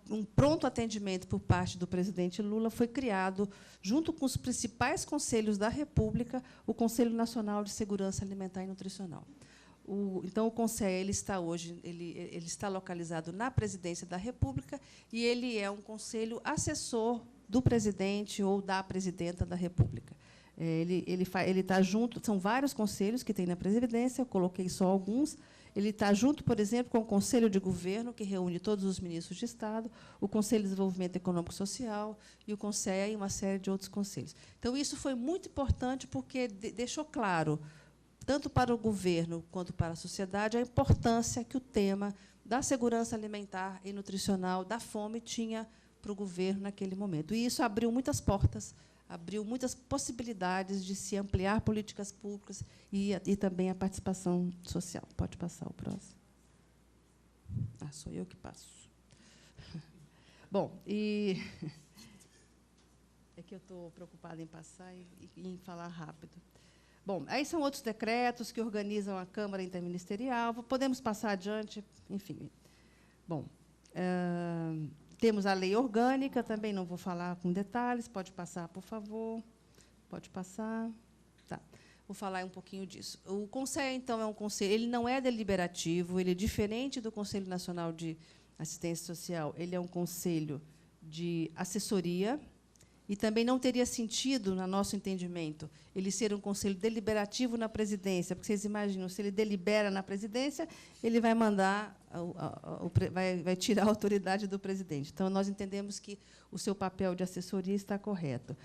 um pronto atendimento por parte do presidente Lula, foi criado, junto com os principais conselhos da República, o Conselho Nacional de Segurança Alimentar e Nutricional. Então, o Conselho está hoje ele está localizado na Presidência da República e ele é um conselho assessor do presidente ou da presidenta da República. Ele está junto, são vários conselhos que tem na Presidência, eu coloquei só alguns. Ele está junto, por exemplo, com o Conselho de Governo, que reúne todos os ministros de Estado, o Conselho de Desenvolvimento Econômico e Social e o CONSEA e uma série de outros conselhos. Então, isso foi muito importante, porque deixou claro, tanto para o governo quanto para a sociedade, a importância que o tema da segurança alimentar e nutricional, da fome, tinha para o governo naquele momento. E isso abriu muitas portas abriu muitas possibilidades de se ampliar políticas públicas e também a participação social. Pode passar o próximo. Ah, sou eu que passo. Bom, é que eu estou preocupada em passar e em falar rápido. Bom, aí são outros decretos que organizam a Câmara Interministerial. Podemos passar adiante, enfim. Bom, temos a lei orgânica, também não vou falar com detalhes. Pode passar, por favor. Pode passar. Tá. Vou falar um pouquinho disso. O Conselho, então, é um conselho, ele não é deliberativo, ele é diferente do Conselho Nacional de Assistência Social, ele é um conselho de assessoria, e também não teria sentido, no nosso entendimento, ele ser um conselho deliberativo na presidência, porque vocês imaginam, se ele delibera na presidência, ele vai mandar, vai tirar a autoridade do presidente. Então, nós entendemos que o seu papel de assessoria está correto.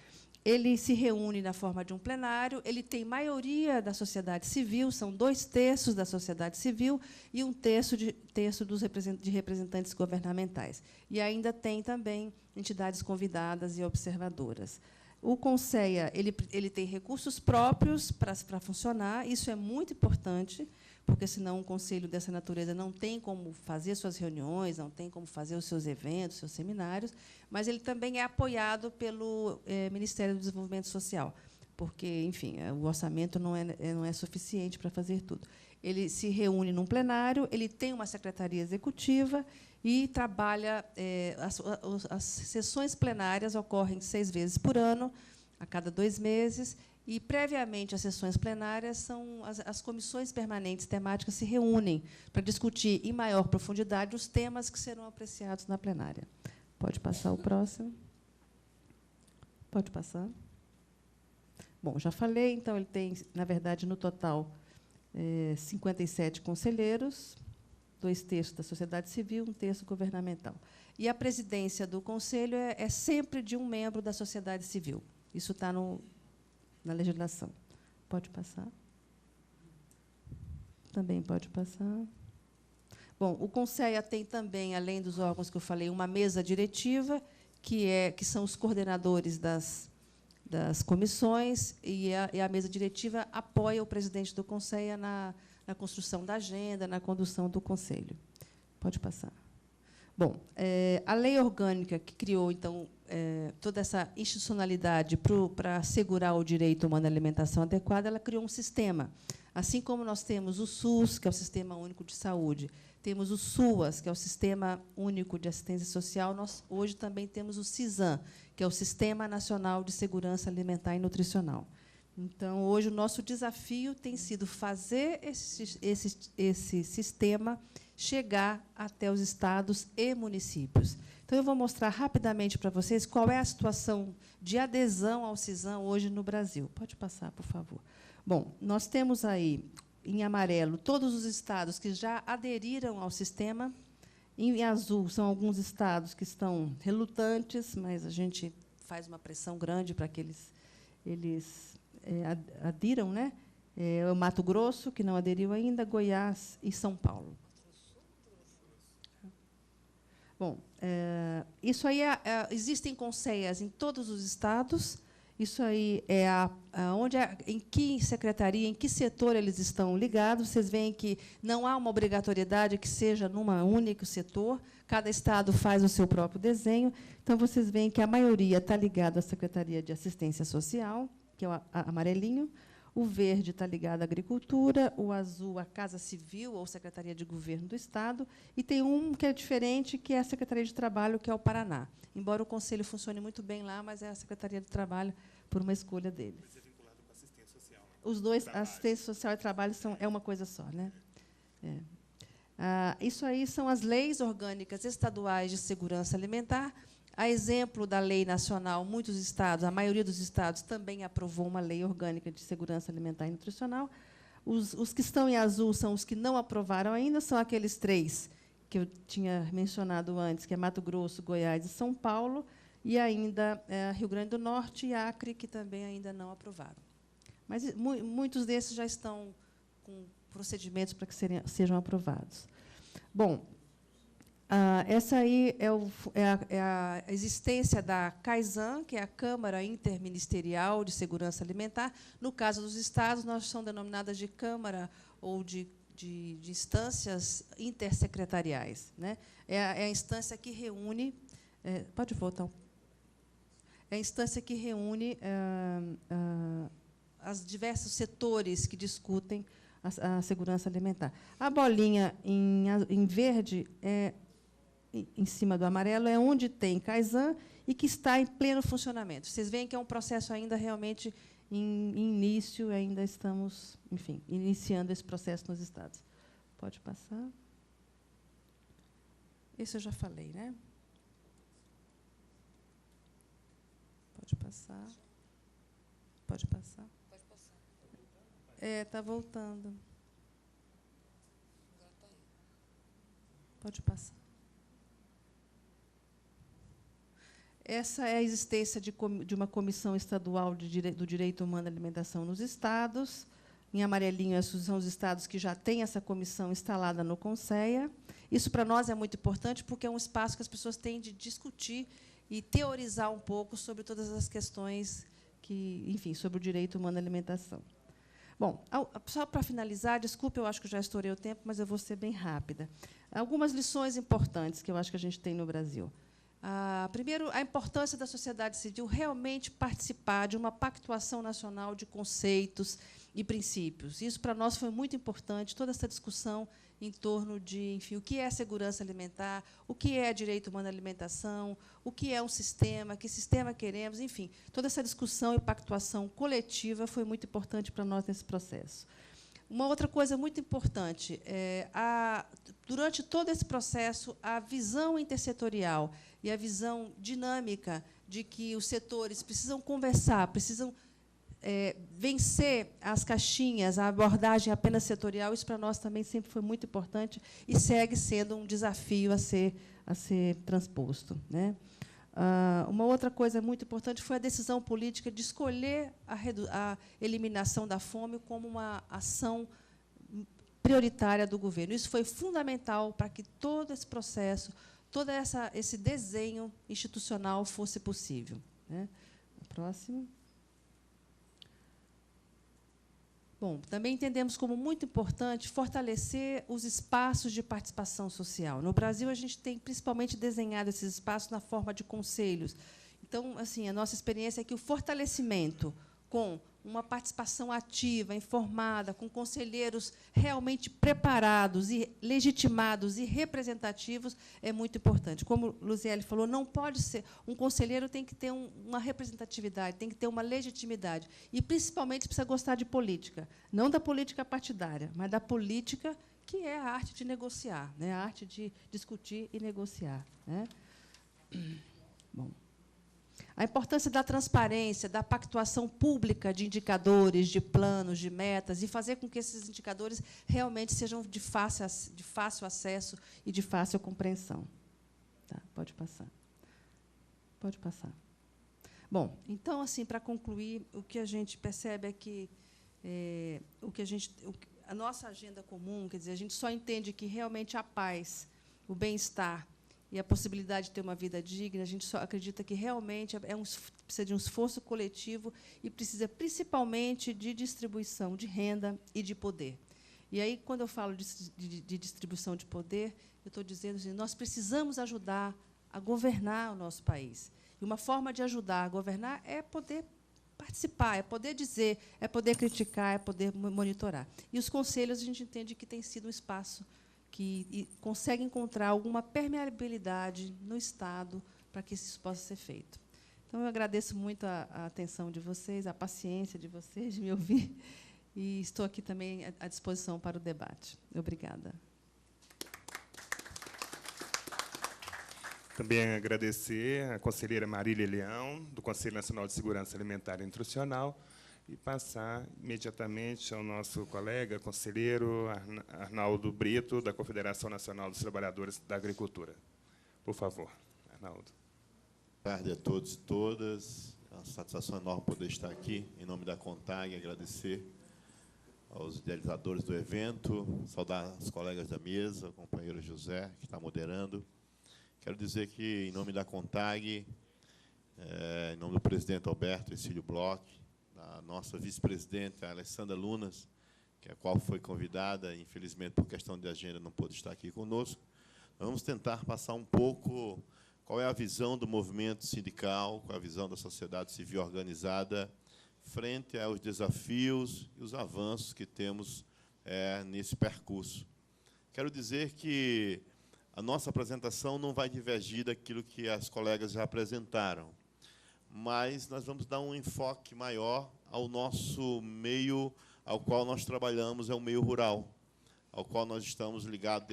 Ele se reúne na forma de um plenário, ele tem maioria da sociedade civil, são 2/3 da sociedade civil e 1/3 de representantes governamentais. E ainda tem também entidades convidadas e observadoras. O Conselho ele tem recursos próprios para funcionar, isso é muito importante, porque, senão, um conselho dessa natureza não tem como fazer suas reuniões, não tem como fazer os seus eventos, seus seminários, mas ele também é apoiado pelo Ministério do Desenvolvimento Social, porque, enfim, o orçamento não é suficiente para fazer tudo. Ele se reúne num plenário, ele tem uma secretaria executiva e trabalha. As sessões plenárias ocorrem 6 vezes por ano, a cada 2 meses, e, previamente às sessões plenárias, as comissões permanentes temáticas se reúnem para discutir em maior profundidade os temas que serão apreciados na plenária. Pode passar o próximo. Pode passar. Bom, já falei, então, ele tem, na verdade, no total, 57 conselheiros, 2/3 da sociedade civil, 1/3 governamental. E a presidência do conselho é sempre de um membro da sociedade civil. Isso está na legislação. Pode passar. Também pode passar. Bom, o Conselho tem também, além dos órgãos que eu falei, uma mesa diretiva, que são os coordenadores das comissões, e a mesa diretiva apoia o presidente do Conselho na construção da agenda, na condução do Conselho. Pode passar. Bom, a lei orgânica que criou, então, toda essa institucionalidade para assegurar o direito a uma alimentação adequada, ela criou um sistema. Assim como nós temos o SUS, que é o Sistema Único de Saúde, temos o SUAS, que é o Sistema Único de Assistência Social, nós hoje também temos o SISAM, que é o Sistema Nacional de Segurança Alimentar e Nutricional. Então, hoje, o nosso desafio tem sido fazer esse sistema chegar até os estados e municípios. Então, eu vou mostrar rapidamente para vocês qual é a situação de adesão ao SISAM hoje no Brasil. Pode passar, por favor. Bom, nós temos aí, em amarelo, todos os estados que já aderiram ao sistema. Em azul, são alguns estados que estão relutantes, mas a gente faz uma pressão grande para que eles adiram, né? O Mato Grosso, que não aderiu ainda, Goiás e São Paulo. Bom, isso aí existem conselhos em todos os estados. Isso aí é em que secretaria, em que setor eles estão ligados. Vocês veem que não há uma obrigatoriedade que seja num único setor. Cada estado faz o seu próprio desenho. Então, vocês veem que a maioria está ligada à Secretaria de Assistência Social, que é o amarelinho. O verde está ligado à agricultura, o azul à Casa Civil, ou Secretaria de Governo do Estado, e tem um que é diferente, que é a Secretaria de Trabalho, que é o Paraná. Embora o Conselho funcione muito bem lá, mas é a Secretaria de Trabalho por uma escolha deles. Mas é vinculado com assistência social, né? Os dois, assistência social e trabalho, é uma coisa só, né? Isso aí são as leis orgânicas estaduais de segurança alimentar. A exemplo da lei nacional, muitos estados, a maioria dos estados, também aprovou uma lei orgânica de segurança alimentar e nutricional. Os que estão em azul são os que não aprovaram ainda, são aqueles 3 que eu tinha mencionado antes, que é Mato Grosso, Goiás e São Paulo, e ainda Rio Grande do Norte e Acre, que também ainda não aprovaram. Mas muitos desses já estão com procedimentos para que sejam aprovados. Bom, Essa aí é a existência da CAISAN, que é a Câmara Interministerial de Segurança Alimentar. No caso dos estados, nós são denominadas de Câmara ou de instâncias intersecretariais, né? É a instância que reúne... pode voltar. É a instância que reúne os diversos setores que discutem a segurança alimentar. A bolinha em verde em cima do amarelo é onde tem CAISAN e que está em pleno funcionamento. Vocês veem que é um processo ainda realmente em início, ainda estamos, enfim, iniciando esse processo nos estados. Pode passar. Esse eu já falei, né? Pode passar. Pode passar. Pode passar. Está voltando. Pode passar. Essa é a existência de uma comissão estadual do direito humano à alimentação nos estados. Em amarelinho, são os estados que já têm essa comissão instalada no Conceia. Isso, para nós, é muito importante, porque é um espaço que as pessoas têm de discutir e teorizar um pouco sobre todas as questões enfim, sobre o direito humano à alimentação. Bom, só para finalizar, desculpe, eu acho que já estourei o tempo, mas eu vou ser bem rápida. Algumas lições importantes que eu acho que a gente tem no Brasil. Primeiro, a importância da sociedade civil realmente participar de uma pactuação nacional de conceitos e princípios. Isso, para nós, foi muito importante, toda essa discussão em torno de, enfim, o que é segurança alimentar, o que é direito humano à alimentação, o que é um sistema, que sistema queremos, enfim, toda essa discussão e pactuação coletiva foi muito importante para nós nesse processo. Uma outra coisa muito importante, durante todo esse processo, a visão intersetorial e a visão dinâmica de que os setores precisam conversar, precisam vencer as caixinhas, a abordagem apenas setorial, isso para nós também sempre foi muito importante e segue sendo um desafio a ser transposto, né? Uma outra coisa muito importante foi a decisão política de escolher a eliminação da fome como uma ação prioritária do governo. Isso foi fundamental para que todo esse processo, todo esse desenho institucional fosse possível, né? Próximo. Bom, também entendemos como muito importante fortalecer os espaços de participação social. No Brasil, a gente tem principalmente desenhado esses espaços na forma de conselhos. Então, assim, a nossa experiência é que o fortalecimento com uma participação ativa, informada, com conselheiros realmente preparados e legitimados e representativos é muito importante. Como Luziele falou, não pode ser... Um conselheiro tem que ter uma representatividade, tem que ter uma legitimidade. E, principalmente, precisa gostar de política. Não da política partidária, mas da política que é a arte de negociar, né? A arte de discutir e negociar, né? Bom. A importância da transparência, da pactuação pública de indicadores, de planos, de metas, e fazer com que esses indicadores realmente sejam de fácil acesso e de fácil compreensão. Tá, pode passar. Pode passar. Bom, então, assim, para concluir, o que a gente percebe é que a nossa agenda comum, quer dizer, a gente só entende que realmente a paz, o bem-estar e a possibilidade de ter uma vida digna, a gente só acredita que realmente precisa de um esforço coletivo e precisa, principalmente, de distribuição de renda e de poder. E aí, quando eu falo de distribuição de poder, eu estou dizendo assim, nós precisamos ajudar a governar o nosso país. E uma forma de ajudar a governar é poder participar, é poder dizer, é poder criticar, é poder monitorar. E os conselhos, a gente entende que tem sido um espaço que consegue encontrar alguma permeabilidade no Estado para que isso possa ser feito. Então, eu agradeço muito a atenção de vocês, a paciência de vocês de me ouvir, e estou aqui também à disposição para o debate. Obrigada. Também agradecer à conselheira Marília Leão, do Conselho Nacional de Segurança Alimentar e Nutricional, e passar imediatamente ao nosso colega, conselheiro Arnaldo Brito, da Confederação Nacional dos Trabalhadores da Agricultura. Por favor, Arnaldo. Boa tarde a todos e todas. É uma satisfação enorme poder estar aqui, em nome da CONTAG, agradecer aos idealizadores do evento, saudar os colegas da mesa, o companheiro José, que está moderando. Quero dizer que, em nome da CONTAG, em nome do presidente Alberto Exílio Bloch, da nossa vice-presidenta Alessandra Lunas, a qual foi convidada, infelizmente, por questão de agenda, não pôde estar aqui conosco, nós vamos tentar passar um pouco qual é a visão do movimento sindical, qual é a visão da sociedade civil organizada frente aos desafios e os avanços que temos nesse percurso. Quero dizer que a nossa apresentação não vai divergir daquilo que as colegas já apresentaram, mas nós vamos dar um enfoque maior ao nosso meio ao qual nós trabalhamos, é o meio rural, ao qual nós estamos ligados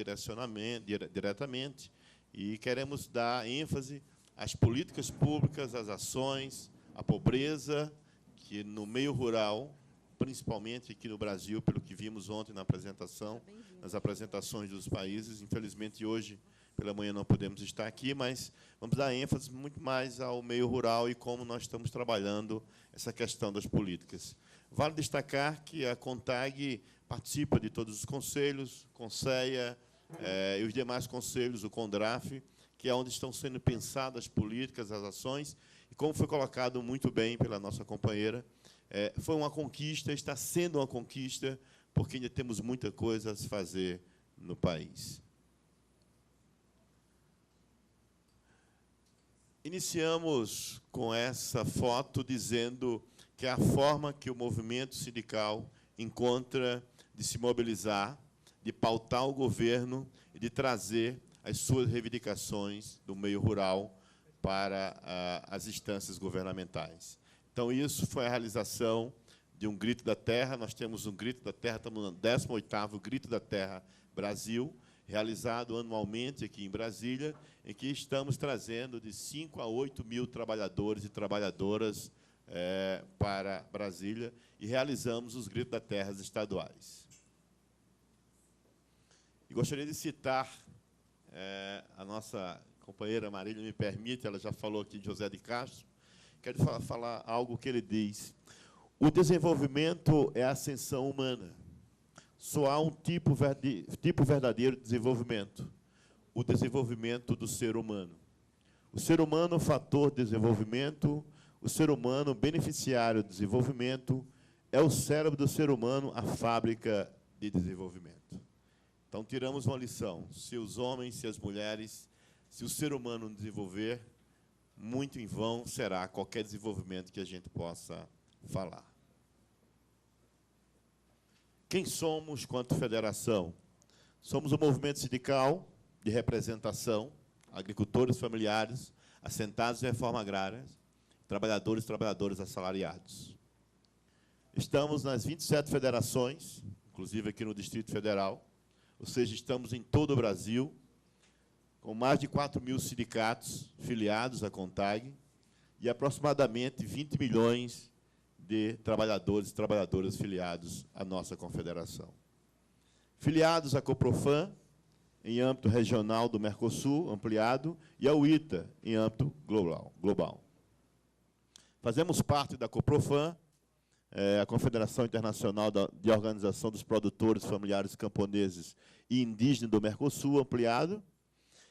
diretamente, e queremos dar ênfase às políticas públicas, às ações, à pobreza, que no meio rural, principalmente aqui no Brasil, pelo que vimos ontem na apresentação, nas apresentações dos países, infelizmente hoje pela manhã não podemos estar aqui, mas vamos dar ênfase muito mais ao meio rural e como nós estamos trabalhando essa questão das políticas. Vale destacar que a CONTAG participa de todos os conselhos, CONSEA e os demais conselhos, o CONDRAF, que é onde estão sendo pensadas as políticas, as ações, e como foi colocado muito bem pela nossa companheira, foi uma conquista, está sendo uma conquista, porque ainda temos muita coisa a se fazer no país. Iniciamos com essa foto dizendo que é a forma que o movimento sindical encontra de se mobilizar, de pautar o governo e de trazer as suas reivindicações do meio rural para as instâncias governamentais. Então, isso foi a realização de um Grito da Terra. Nós temos um Grito da Terra, estamos no 18º Grito da Terra Brasil, realizado anualmente aqui em Brasília, em que estamos trazendo de 5 a 8 mil trabalhadores e trabalhadoras para Brasília e realizamos os Gritos da Terra estaduais. E gostaria de citar a nossa companheira Marília, me permite, ela já falou aqui de José de Castro, quero falar algo que ele diz. O desenvolvimento é a ascensão humana. Só há um tipo verdadeiro de desenvolvimento, o desenvolvimento do ser humano. O ser humano, fator de desenvolvimento, o ser humano, beneficiário do desenvolvimento, é o cérebro do ser humano, a fábrica de desenvolvimento. Então, tiramos uma lição. Se os homens, se as mulheres, se o ser humano não desenvolver, muito em vão será qualquer desenvolvimento que a gente possa falar. Quem somos quanto federação? Somos um movimento sindical de representação, agricultores familiares, assentados em reforma agrária, trabalhadores e trabalhadoras assalariados. Estamos nas 27 federações, inclusive aqui no Distrito Federal, ou seja, estamos em todo o Brasil, com mais de 4 mil sindicatos filiados à CONTAG e aproximadamente 20 milhões de trabalhadores e trabalhadoras filiados à nossa confederação. Filiados à Coprofam, em âmbito regional do Mercosul, ampliado, e ao ITA, em âmbito global. Fazemos parte da Coprofam, a Confederação Internacional de Organização dos Produtores Familiares Camponeses e Indígenas do Mercosul, ampliado,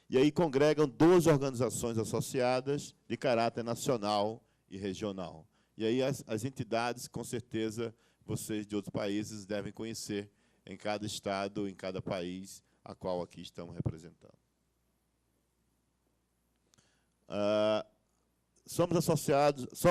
e aí congregam 12 organizações associadas de caráter nacional e regional. E aí as entidades, com certeza, vocês de outros países devem conhecer em cada estado, em cada país, a qual aqui estamos representando. São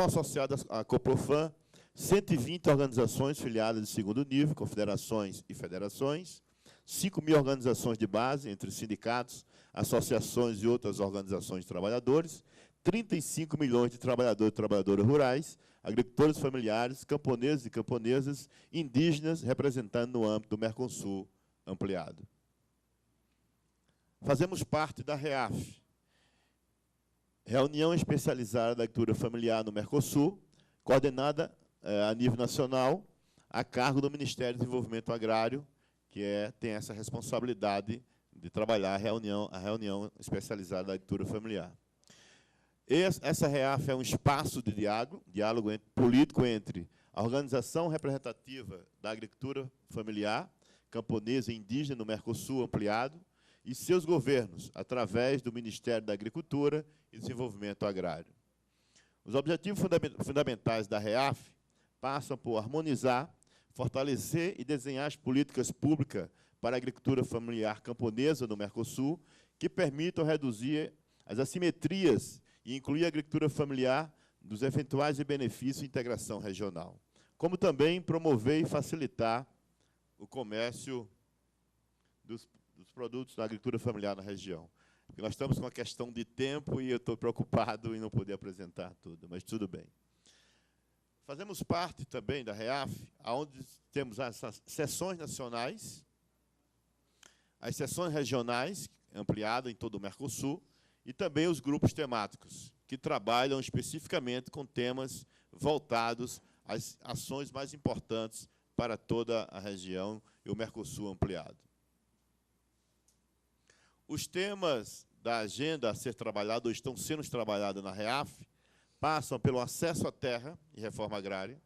associadas à Coprofam 120 organizações filiadas de segundo nível, confederações e federações, 5 mil organizações de base, entre sindicatos, associações e outras organizações de trabalhadores, 35 milhões de trabalhadores e trabalhadoras rurais, agricultores familiares, camponeses e camponesas, indígenas, representando no âmbito do Mercosul ampliado. Fazemos parte da REAF, Reunião Especializada da Agricultura Familiar no Mercosul, coordenada a nível nacional, a cargo do Ministério do Desenvolvimento Agrário, que tem essa responsabilidade de trabalhar a reunião especializada da agricultura familiar. Essa REAF é um espaço de diálogo político entre A organização representativa da agricultura familiar, camponesa e indígena no Mercosul ampliado, e seus governos, através do Ministério da Agricultura e Desenvolvimento Agrário. Os objetivos fundamentais da REAF passam por harmonizar, fortalecer e desenhar as políticas públicas para a agricultura familiar camponesa no Mercosul, que permitam reduzir as assimetrias e incluir a agricultura familiar dos eventuais benefícios e integração regional, como também promover e facilitar o comércio dos produtos da agricultura familiar na região. Porque nós estamos com uma questão de tempo e eu estou preocupado em não poder apresentar tudo, mas tudo bem. Fazemos parte também da REAF, onde temos as seções nacionais, as seções regionais, ampliadas em todo o Mercosul, e também os grupos temáticos, que trabalham especificamente com temas voltados às ações mais importantes para toda a região e o Mercosul ampliado. Os temas da agenda a ser trabalhado, ou estão sendo trabalhados na REAF, passam pelo acesso à terra e reforma agrária.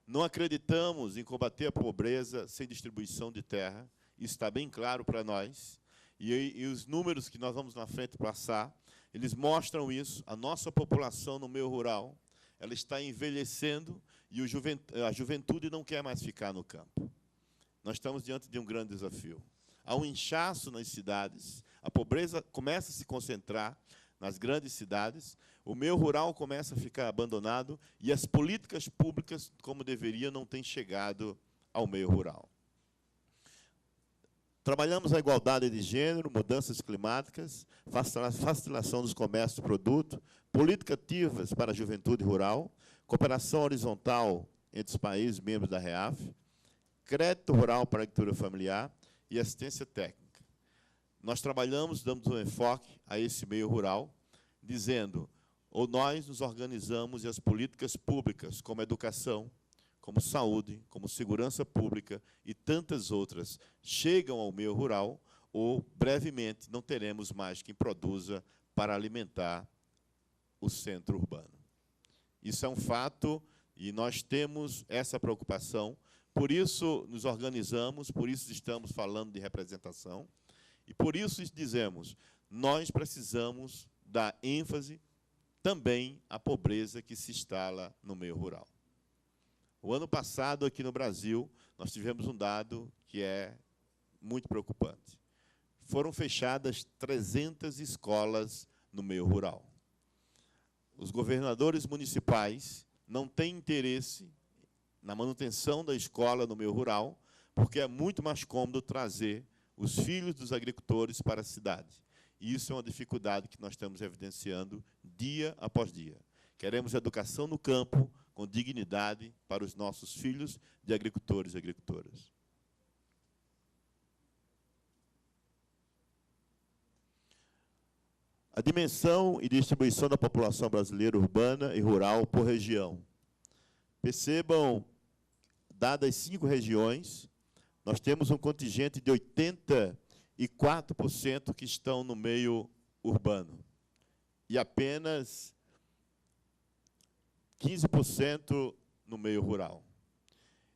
Não acreditamos em combater a pobreza sem distribuição de terra, isso está bem claro para nós, e os números que nós vamos na frente passar, eles mostram isso. A nossa população no meio rural, ela está envelhecendo e a juventude não quer mais ficar no campo. Nós estamos diante de um grande desafio. Há um inchaço nas cidades, a pobreza começa a se concentrar nas grandes cidades, o meio rural começa a ficar abandonado e as políticas públicas, como deveria, não têm chegado ao meio rural. Trabalhamos a igualdade de gênero, mudanças climáticas, facilitação dos comércios de produto, políticas ativas para a juventude rural, cooperação horizontal entre os países membros da REAF, crédito rural para a agricultura familiar e assistência técnica. Nós trabalhamos, damos um enfoque a esse meio rural, dizendo, ou nós nos organizamos e as políticas públicas, como educação, como saúde, como segurança pública e tantas outras, chegam ao meio rural, ou, brevemente, não teremos mais quem produza para alimentar o centro urbano. Isso é um fato e nós temos essa preocupação, por isso nos organizamos, por isso estamos falando de representação, e por isso dizemos, nós precisamos dar ênfase também à pobreza que se instala no meio rural. O ano passado, aqui no Brasil, nós tivemos um dado que é muito preocupante. Foram fechadas 300 escolas no meio rural. Os governadores municipais não têm interesse na manutenção da escola no meio rural, porque é muito mais cômodo trazer os filhos dos agricultores para a cidade. E isso é uma dificuldade que nós estamos evidenciando dia após dia. Queremos educação no campo, com dignidade para os nossos filhos de agricultores e agricultoras. A dimensão e distribuição da população brasileira urbana e rural por região. Percebam, dadas 5 regiões, nós temos um contingente de 84% que estão no meio urbano e apenas 15% no meio rural.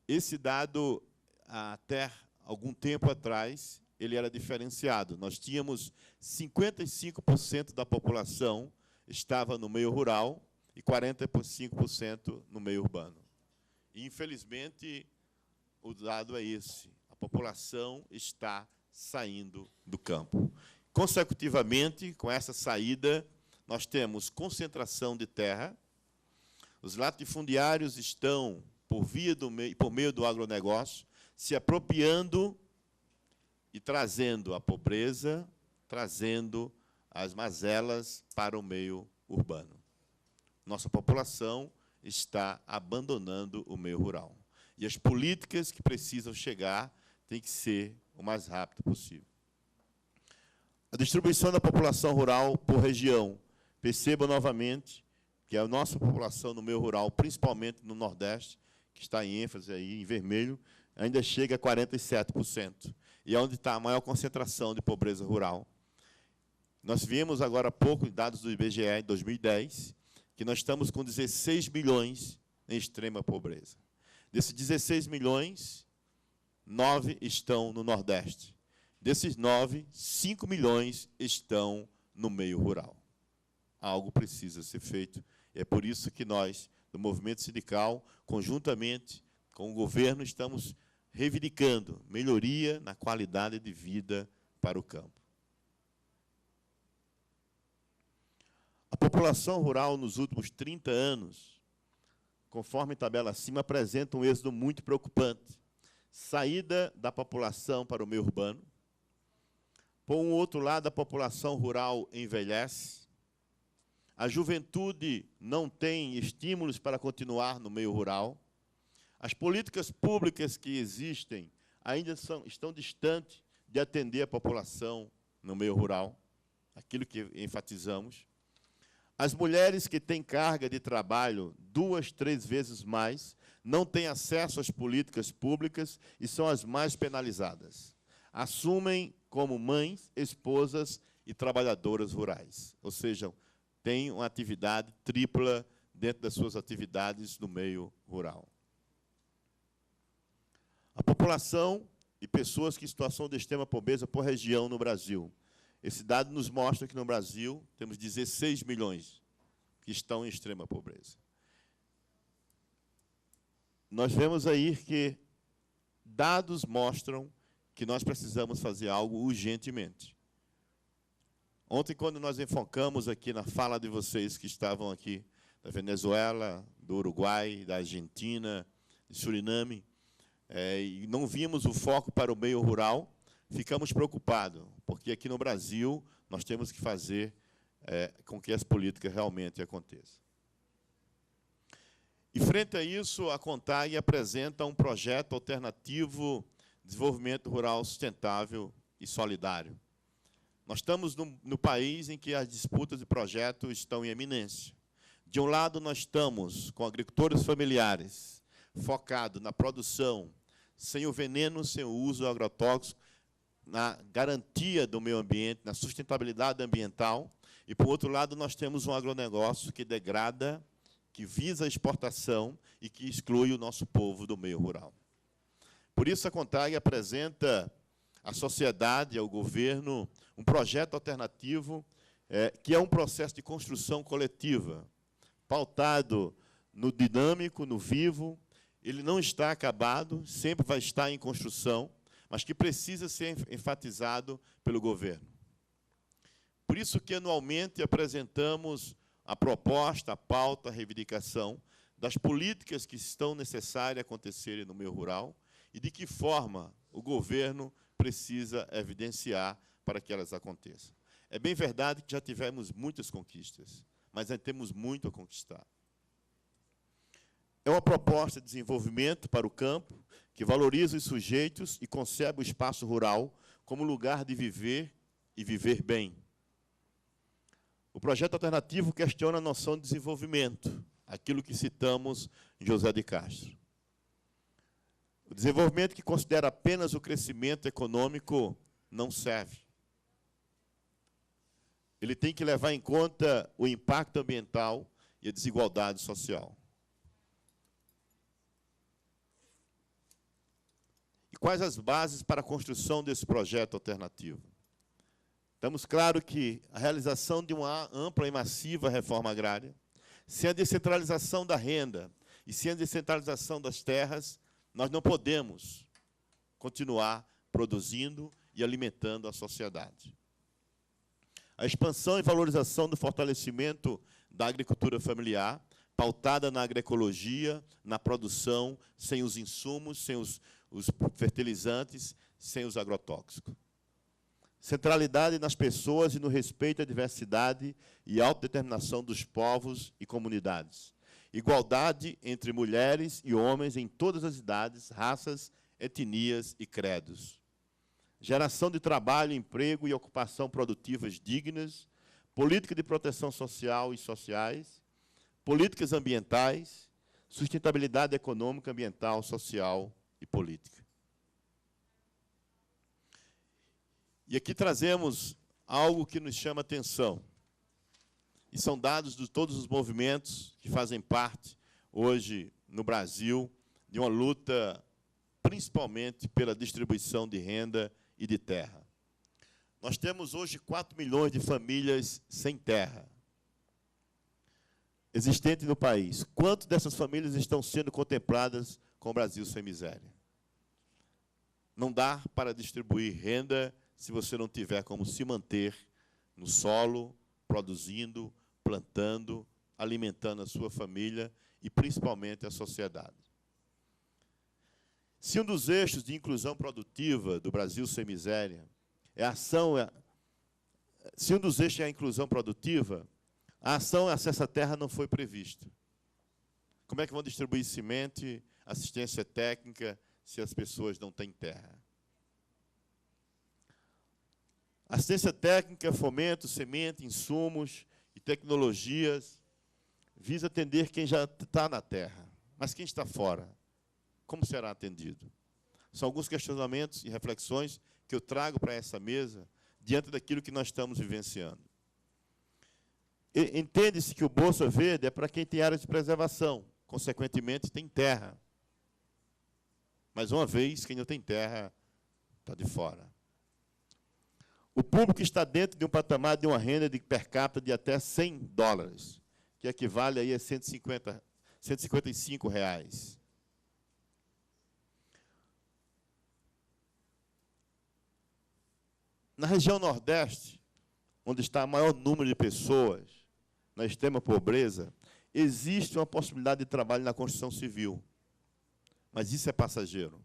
Esse dado, até algum tempo atrás, ele era diferenciado. Nós tínhamos 55% da população estava no meio rural e 45% no meio urbano. E, infelizmente, o dado é esse. A população está saindo do campo. Consecutivamente, com essa saída, nós temos concentração de terra. Os latifundiários estão, por meio do agronegócio, se apropriando e trazendo a pobreza, trazendo as mazelas para o meio urbano. Nossa população está abandonando o meio rural. E as políticas que precisam chegar têm que ser o mais rápido possível. A distribuição da população rural por região. Percebam novamente que a nossa população no meio rural, principalmente no Nordeste, que está em ênfase aí, em vermelho, ainda chega a 47%. E é onde está a maior concentração de pobreza rural. Nós vimos agora há pouco, dados do IBGE, em 2010, que nós estamos com 16 milhões em extrema pobreza. Desses 16 milhões, 9 estão no Nordeste. Desses 9, 5 milhões estão no meio rural. Algo precisa ser feito. É por isso que nós, do movimento sindical, conjuntamente com o governo, estamos reivindicando melhoria na qualidade de vida para o campo. A população rural, nos últimos 30 anos, conforme tabela acima, apresenta um êxodo muito preocupante. Saída da população para o meio urbano. Por um outro lado, a população rural envelhece. A juventude não tem estímulos para continuar no meio rural. As políticas públicas que existem ainda estão distantes de atender a população no meio rural, aquilo que enfatizamos. As mulheres que têm carga de trabalho 2, 3 vezes mais não têm acesso às políticas públicas e são as mais penalizadas. Assumem como mães, esposas e trabalhadoras rurais, ou seja, têm uma atividade tripla dentro das suas atividades no meio rural. A população e pessoas que em situação de extrema pobreza por região no Brasil. Esse dado nos mostra que no Brasil temos 16 milhões que estão em extrema pobreza. Nós vemos aí que dados mostram que nós precisamos fazer algo urgentemente. Ontem, quando nós enfocamos aqui na fala de vocês que estavam aqui, da Venezuela, do Uruguai, da Argentina, de Suriname, e não vimos o foco para o meio rural, ficamos preocupados, porque aqui no Brasil nós temos que fazer com que as políticas realmente aconteçam. E, frente a isso, a CONTAG apresenta um projeto alternativo de desenvolvimento rural sustentável e solidário. Nós estamos no país em que as disputas de projetos estão em eminência. De um lado, nós estamos com agricultores familiares, focados na produção, sem o veneno, sem o uso agrotóxico, na garantia do meio ambiente, na sustentabilidade ambiental. E, por outro lado, nós temos um agronegócio que degrada, que visa a exportação e que exclui o nosso povo do meio rural. Por isso, a CONTAG apresenta à sociedade, ao governo, um projeto alternativo, que é um processo de construção coletiva, pautado no dinâmico, no vivo. Ele não está acabado, sempre vai estar em construção, mas que precisa ser enfatizado pelo governo. Por isso que, anualmente, apresentamos a proposta, a pauta, a reivindicação das políticas que estão necessárias acontecerem no meio rural e de que forma o governo precisa evidenciar para que elas aconteçam. É bem verdade que já tivemos muitas conquistas, mas ainda temos muito a conquistar. É uma proposta de desenvolvimento para o campo que valoriza os sujeitos e concebe o espaço rural como lugar de viver e viver bem. O projeto alternativo questiona a noção de desenvolvimento, aquilo que citamos em José de Castro. O desenvolvimento que considera apenas o crescimento econômico não serve. Ele tem que levar em conta o impacto ambiental e a desigualdade social. E quais as bases para a construção desse projeto alternativo? Estamos claros que a realização de uma ampla e massiva reforma agrária, sem a descentralização da renda e sem a descentralização das terras, nós não podemos continuar produzindo e alimentando a sociedade. A expansão e valorização do fortalecimento da agricultura familiar, pautada na agroecologia, na produção, sem os insumos, sem os fertilizantes, sem os agrotóxicos. Centralidade nas pessoas e no respeito à diversidade e autodeterminação dos povos e comunidades. Igualdade entre mulheres e homens em todas as idades, raças, etnias e credos. Geração de trabalho, emprego e ocupação produtivas dignas, política de proteção social e sociais, políticas ambientais, sustentabilidade econômica, ambiental, social e política. E aqui trazemos algo que nos chama atenção. E são dados de todos os movimentos que fazem parte, hoje, no Brasil, de uma luta principalmente pela distribuição de renda e de terra. Nós temos hoje 4 milhões de famílias sem terra existentes no país. Quantas dessas famílias estão sendo contempladas com o Brasil Sem Miséria? Não dá para distribuir renda se você não tiver como se manter no solo, produzindo, plantando, alimentando a sua família e, principalmente, a sociedade. Se um dos eixos de inclusão produtiva do Brasil Sem Miséria se um dos eixos é a inclusão produtiva, a ação Acesso à Terra não foi prevista. Como é que vão distribuir semente, assistência técnica, se as pessoas não têm terra? Assistência técnica, fomento, semente, insumos e tecnologias visa atender quem já está na terra. Mas quem está fora, como será atendido? São alguns questionamentos e reflexões que eu trago para essa mesa diante daquilo que nós estamos vivenciando. Entende-se que o Bolsa Verde é para quem tem área de preservação, consequentemente tem terra. Mas, uma vez, quem não tem terra está de fora. O público está dentro de um patamar de uma renda de per capita de até $100, que equivale aí a 155 reais. Na região Nordeste, onde está o maior número de pessoas, na extrema pobreza, existe uma possibilidade de trabalho na construção civil. Mas isso é passageiro.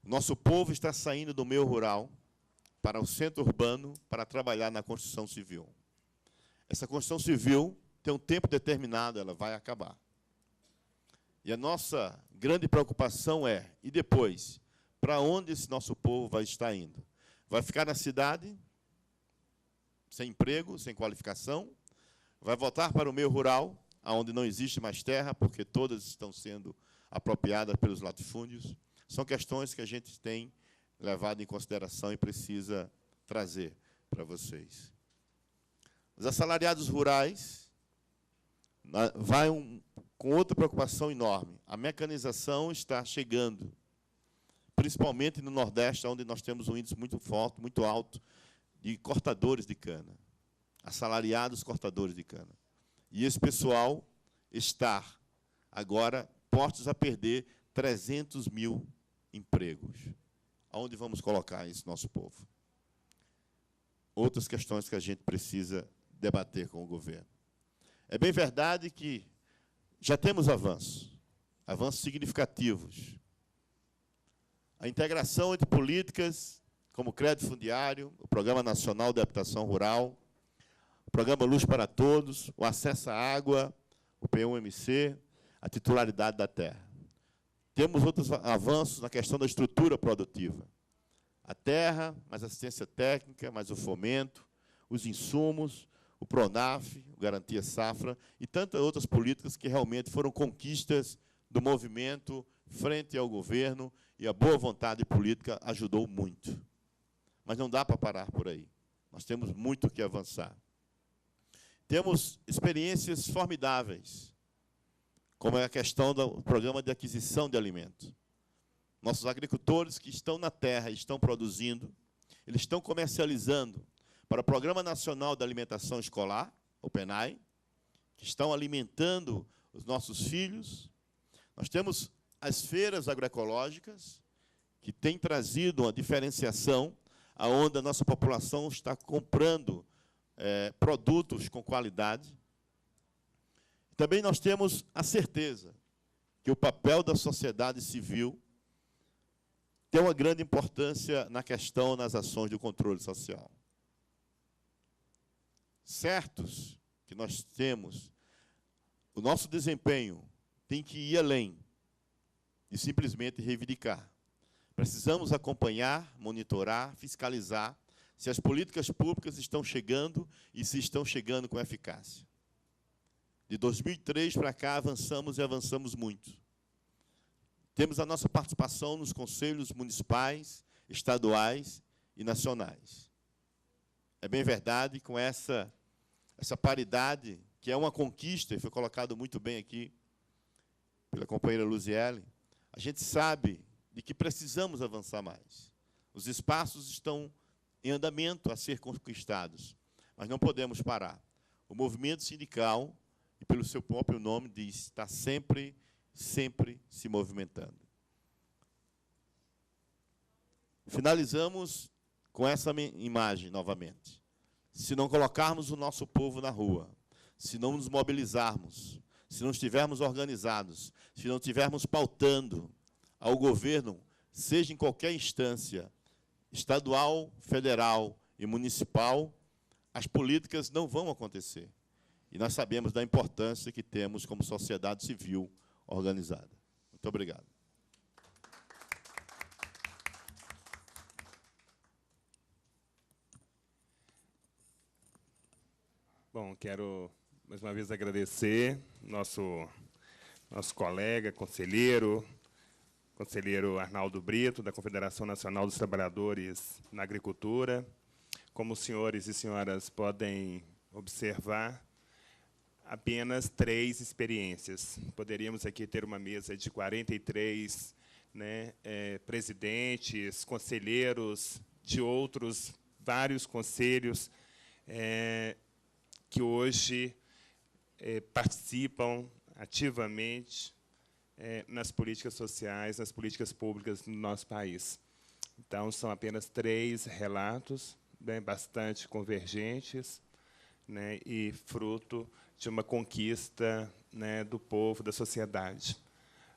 O nosso povo está saindo do meio rural para o centro urbano para trabalhar na construção civil. Essa construção civil tem um tempo determinado, ela vai acabar. E a nossa grande preocupação é, e depois, para onde esse nosso povo vai estar indo? Vai ficar na cidade, sem emprego, sem qualificação, vai voltar para o meio rural, onde não existe mais terra, porque todas estão sendo apropriadas pelos latifúndios. São questões que a gente tem levado em consideração e precisa trazer para vocês. Os assalariados rurais com outra preocupação enorme. A mecanização está chegando, principalmente no Nordeste, onde nós temos um índice muito forte, muito alto, de cortadores de cana, assalariados cortadores de cana. E esse pessoal está, agora, postos a perder 300 mil empregos. Aonde vamos colocar esse nosso povo? Outras questões que a gente precisa debater com o governo. É bem verdade que já temos avanços significativos. A integração entre políticas como o crédito fundiário, o Programa Nacional de Habitação Rural, o Programa Luz para Todos, o acesso à água, o P1MC, a titularidade da terra. Temos outros avanços na questão da estrutura produtiva. A terra, mais assistência técnica, mais o fomento, os insumos, o PRONAF, o Garantia Safra, e tantas outras políticas que realmente foram conquistas do movimento frente ao governo, e a boa vontade política ajudou muito. Mas não dá para parar por aí. Nós temos muito que avançar. Temos experiências formidáveis, como é a questão do programa de aquisição de alimentos. Nossos agricultores que estão na terra, estão produzindo, eles estão comercializando para o Programa Nacional da Alimentação Escolar, o PENAE, que estão alimentando os nossos filhos. Nós temos as feiras agroecológicas, que têm trazido uma diferenciação, onde a nossa população está comprando produtos com qualidade. Também nós temos a certeza que o papel da sociedade civil tem uma grande importância na questão, nas ações do controle social. Certos que nós temos, o nosso desempenho tem que ir além de simplesmente reivindicar. Precisamos acompanhar, monitorar, fiscalizar se as políticas públicas estão chegando e se estão chegando com eficácia. De 2003 para cá, avançamos e avançamos muito. Temos a nossa participação nos conselhos municipais, estaduais e nacionais. É bem verdade, com essa paridade, que é uma conquista, e foi colocado muito bem aqui pela companheira Luziele, A gente sabe de que precisamos avançar mais. Os espaços estão em andamento a ser conquistados, mas não podemos parar. O movimento sindical, e pelo seu próprio nome diz, está sempre se movimentando. Finalizamos com essa imagem novamente. Se não colocarmos o nosso povo na rua, se não nos mobilizarmos, se não estivermos organizados, se não estivermos pautando ao governo, seja em qualquer instância, estadual, federal e municipal, as políticas não vão acontecer. E nós sabemos da importância que temos como sociedade civil organizada. Muito obrigado. Bom, quero mais uma vez agradecer nosso colega, conselheiro Arnaldo Brito, da Confederação Nacional dos Trabalhadores na Agricultura. Como os senhores e senhoras podem observar, apenas 3 experiências. Poderíamos aqui ter uma mesa de 43 presidentes, conselheiros de outros vários conselhos que hoje participam ativamente nas políticas sociais, nas políticas públicas do nosso país. Então, são apenas 3 relatos, bastante convergentes, e fruto de uma conquista do povo, da sociedade.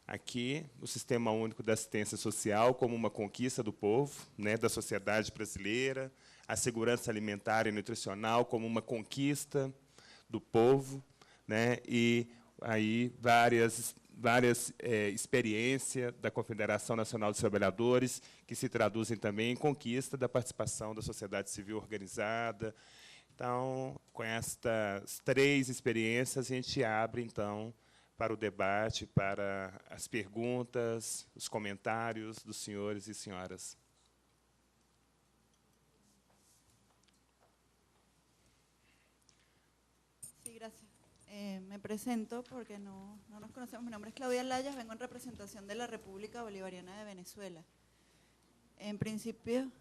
Aqui, o Sistema Único da Assistência Social como uma conquista do povo, da sociedade brasileira, a segurança alimentar e nutricional como uma conquista do povo, e aí várias experiências da Confederação Nacional dos Trabalhadores, que se traduzem também em conquista da participação da sociedade civil organizada. Então, com estas 3 experiências, a gente abre, então, para o debate, para as perguntas, os comentários dos senhores e senhoras. Sí, gracias. Me presento porque no nos conocemos. Mi nombre es Claudia Layas, vengo en representación de la República Bolivariana de Venezuela. En principio,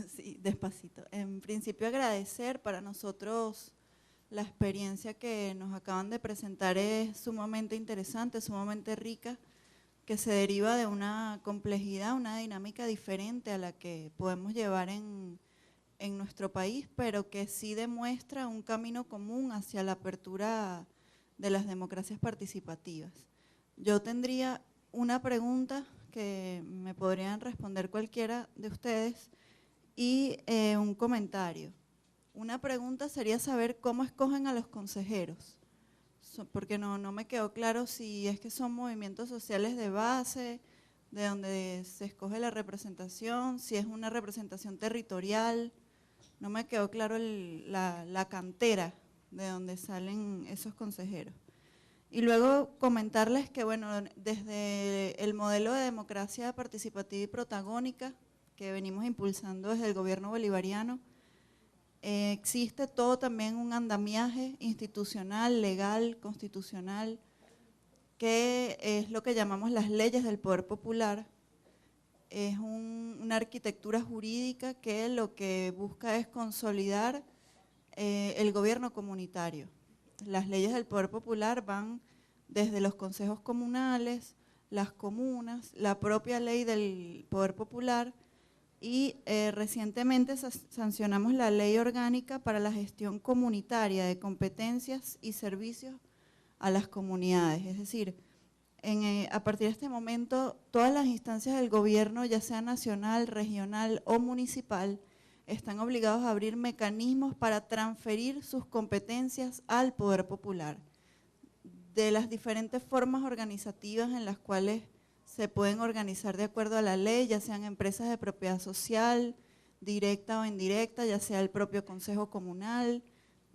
sí, despacito. En principio, agradecer. Para nosotros la experiencia que nos acaban de presentar es sumamente interesante, sumamente rica, que se deriva de una complejidad, una dinámica diferente a la que podemos llevar en nuestro país, pero que sí demuestra un camino común hacia la apertura de las democracias participativas. Yo tendría una pregunta que me podrían responder cualquiera de ustedes y un comentario. Una pregunta sería saber cómo escogen a los consejeros, porque no me quedó claro si es que son movimientos sociales de base, de donde se escoge la representación, si es una representación territorial. No me quedó claro la cantera de donde salen esos consejeros. Y luego comentarles que, bueno, desde el modelo de democracia participativa y protagónica que venimos impulsando desde el gobierno bolivariano, existe todo también un andamiaje institucional, legal, constitucional, que es lo que llamamos las leyes del poder popular. Es una arquitectura jurídica que lo que busca es consolidar el gobierno comunitario. Las leyes del poder popular van desde los consejos comunales, las comunas, la propia ley del poder popular y recientemente sancionamos la ley orgánica para la gestión comunitaria de competencias y servicios a las comunidades. Es decir, a partir de este momento, todas las instancias del gobierno, ya sea nacional, regional o municipal, están obligados a abrir mecanismos para transferir sus competencias al poder popular, de las diferentes formas organizativas en las cuales se pueden organizar de acuerdo a la ley, ya sean empresas de propiedad social, directa o indirecta, ya sea el propio consejo comunal.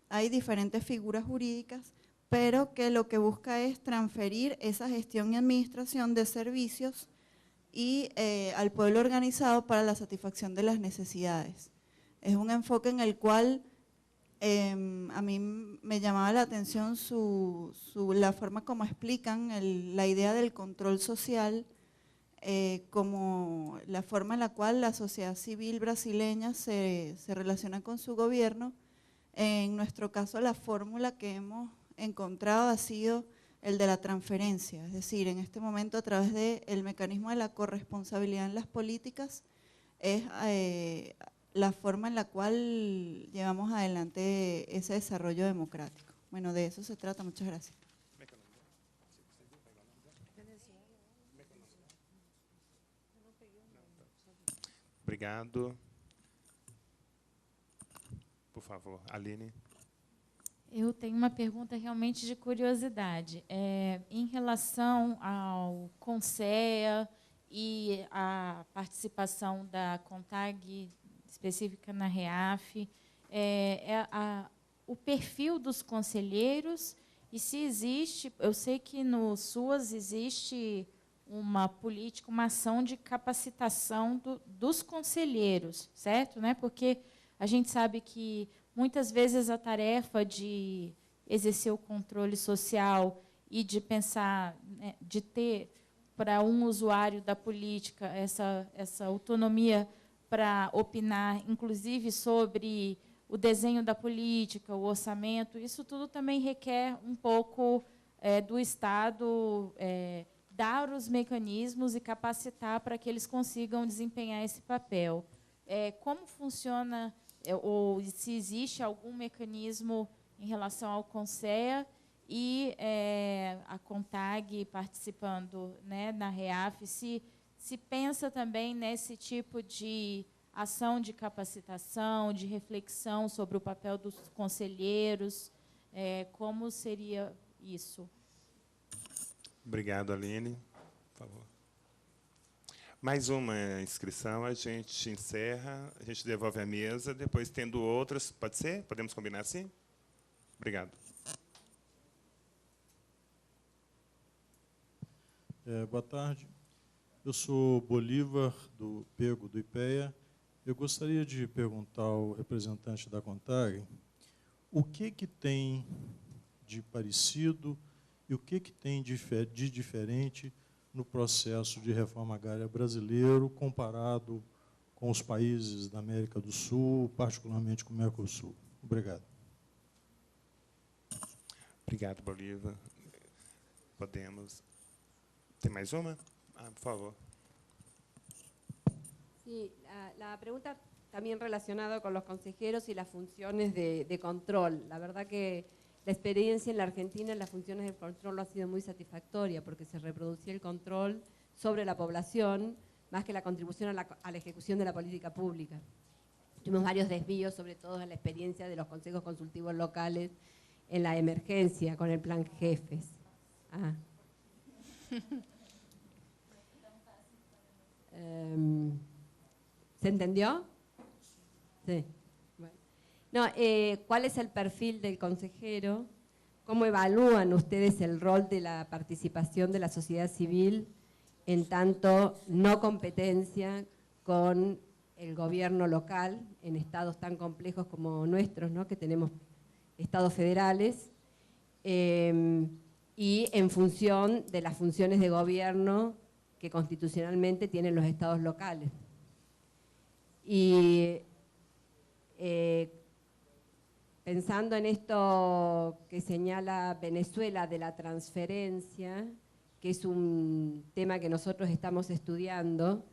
Hay diferentes figuras jurídicas, pero que lo que busca es transferir esa gestión y administración de servicios y al pueblo organizado para la satisfacción de las necesidades. Es un enfoque en el cual a mí me llamaba la atención la forma como explican la idea del control social como la forma en la cual la sociedad civil brasileña se relaciona con su gobierno. En nuestro caso, la fórmula que hemos encontrado ha sido el de la transferencia, es decir, en este momento a través del mecanismo de la corresponsabilidad en las políticas es la forma en la cual llevamos adelante ese desarrollo democrático. Bueno, de eso se trata. Muchas gracias. Obrigado. Por favor, Aline. Eu tenho uma pergunta realmente de curiosidade. Em relação ao CONSEA e a participação da CONTAG específica na REAF, o perfil dos conselheiros e se existe, eu sei que no SUAS existe uma política, uma ação de capacitação dos conselheiros, certo? Né? Porque a gente sabe que muitas vezes a tarefa de exercer o controle social e de pensar, né, de ter para um usuário da política essa autonomia para opinar, inclusive sobre o desenho da política, o orçamento, isso tudo também requer um pouco do Estado dar os mecanismos e capacitar para que eles consigam desempenhar esse papel. Como funciona, ou se existe algum mecanismo em relação ao CONSEA e a CONTAG participando, né, na REAF, se pensa também nesse tipo de ação de capacitação, de reflexão sobre o papel dos conselheiros, como seria isso? Obrigado, Aline. Por favor. Mais uma inscrição, a gente encerra, a gente devolve a mesa, depois, tendo outras, pode ser? Podemos combinar assim? Obrigado. Boa tarde. Eu sou Bolívar, do Pego, do IPEA. Eu gostaria de perguntar ao representante da CONTAG o que tem de parecido e o que tem de diferente no processo de reforma agrária brasileiro comparado com os países da América do Sul, particularmente com o Mercosul. Obrigado. Obrigado, Bolívar. Podemos... Tem mais uma? Por favor. Sí, la pregunta también relacionada con los consejeros y las funciones de control. La verdad que la experiencia en la Argentina en las funciones de control no ha sido muy satisfactoria porque se reproducía el control sobre la población más que la contribución a la ejecución de la política pública. Tuvimos varios desvíos, sobre todo en la experiencia de los consejos consultivos locales en la emergencia con el plan Jefes. ¿Se entendió? Sí. Bueno. No, ¿cuál es el perfil del consejero? ¿Cómo evalúan ustedes el rol de la participación de la sociedad civil en tanto no competencia con el gobierno local en estados tan complejos como nuestros, ¿no? Que tenemos estados federales, y en función de las funciones de gobierno que constitucionalmente tienen los estados locales? Y pensando en esto que señala Venezuela de la transferencia, que es un tema que nosotros estamos estudiando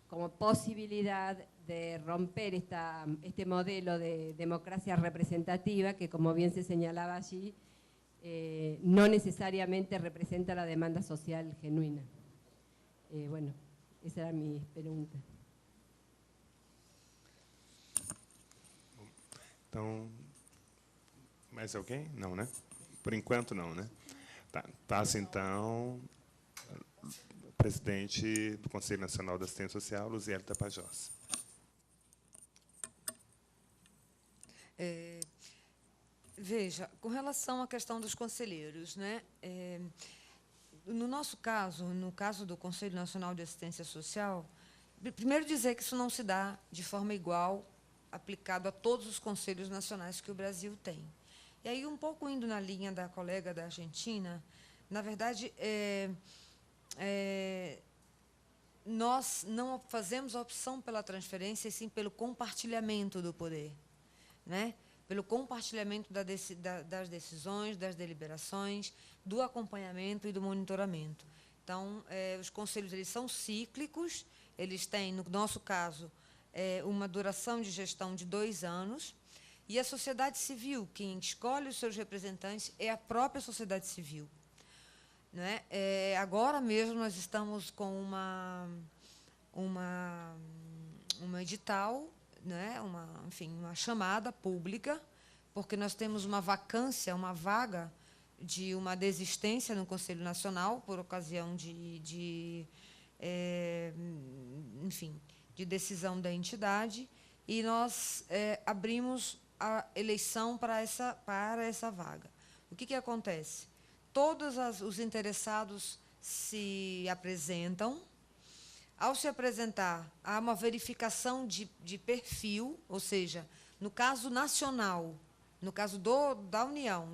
como posibilidad de romper este modelo de democracia representativa que, como bien se señalaba allí, no necesariamente representa la demanda social genuina. Bueno, esa era mi pregunta. Então, mais alguém? Não, né? Por enquanto, não, né? Tá, passa, então, o presidente do Conselho Nacional da Assistência Social, Luziele Tapajós. Veja, com relação à questão dos conselheiros, né? No nosso caso, no caso do Conselho Nacional de Assistência Social, primeiro dizer que isso não se dá de forma igual aplicado a todos os conselhos nacionais que o Brasil tem. E aí, um pouco indo na linha da colega da Argentina, na verdade, nós não fazemos a opção pela transferência, e sim pelo compartilhamento do poder, né? Pelo compartilhamento das decisões, das deliberações, do acompanhamento e do monitoramento. Então, os conselhos eles são cíclicos, eles têm, no nosso caso, uma duração de gestão de 2 anos, e a sociedade civil, quem escolhe os seus representantes, é a própria sociedade civil. Né? Agora mesmo nós estamos com uma edital, né? Uma chamada pública, porque nós temos uma vacância, uma vaga de uma desistência no Conselho Nacional por ocasião de decisão da entidade, e nós abrimos a eleição para essa vaga. O que acontece? Todos os interessados se apresentam. Ao se apresentar, há uma verificação de perfil, ou seja, no caso nacional, no caso da União,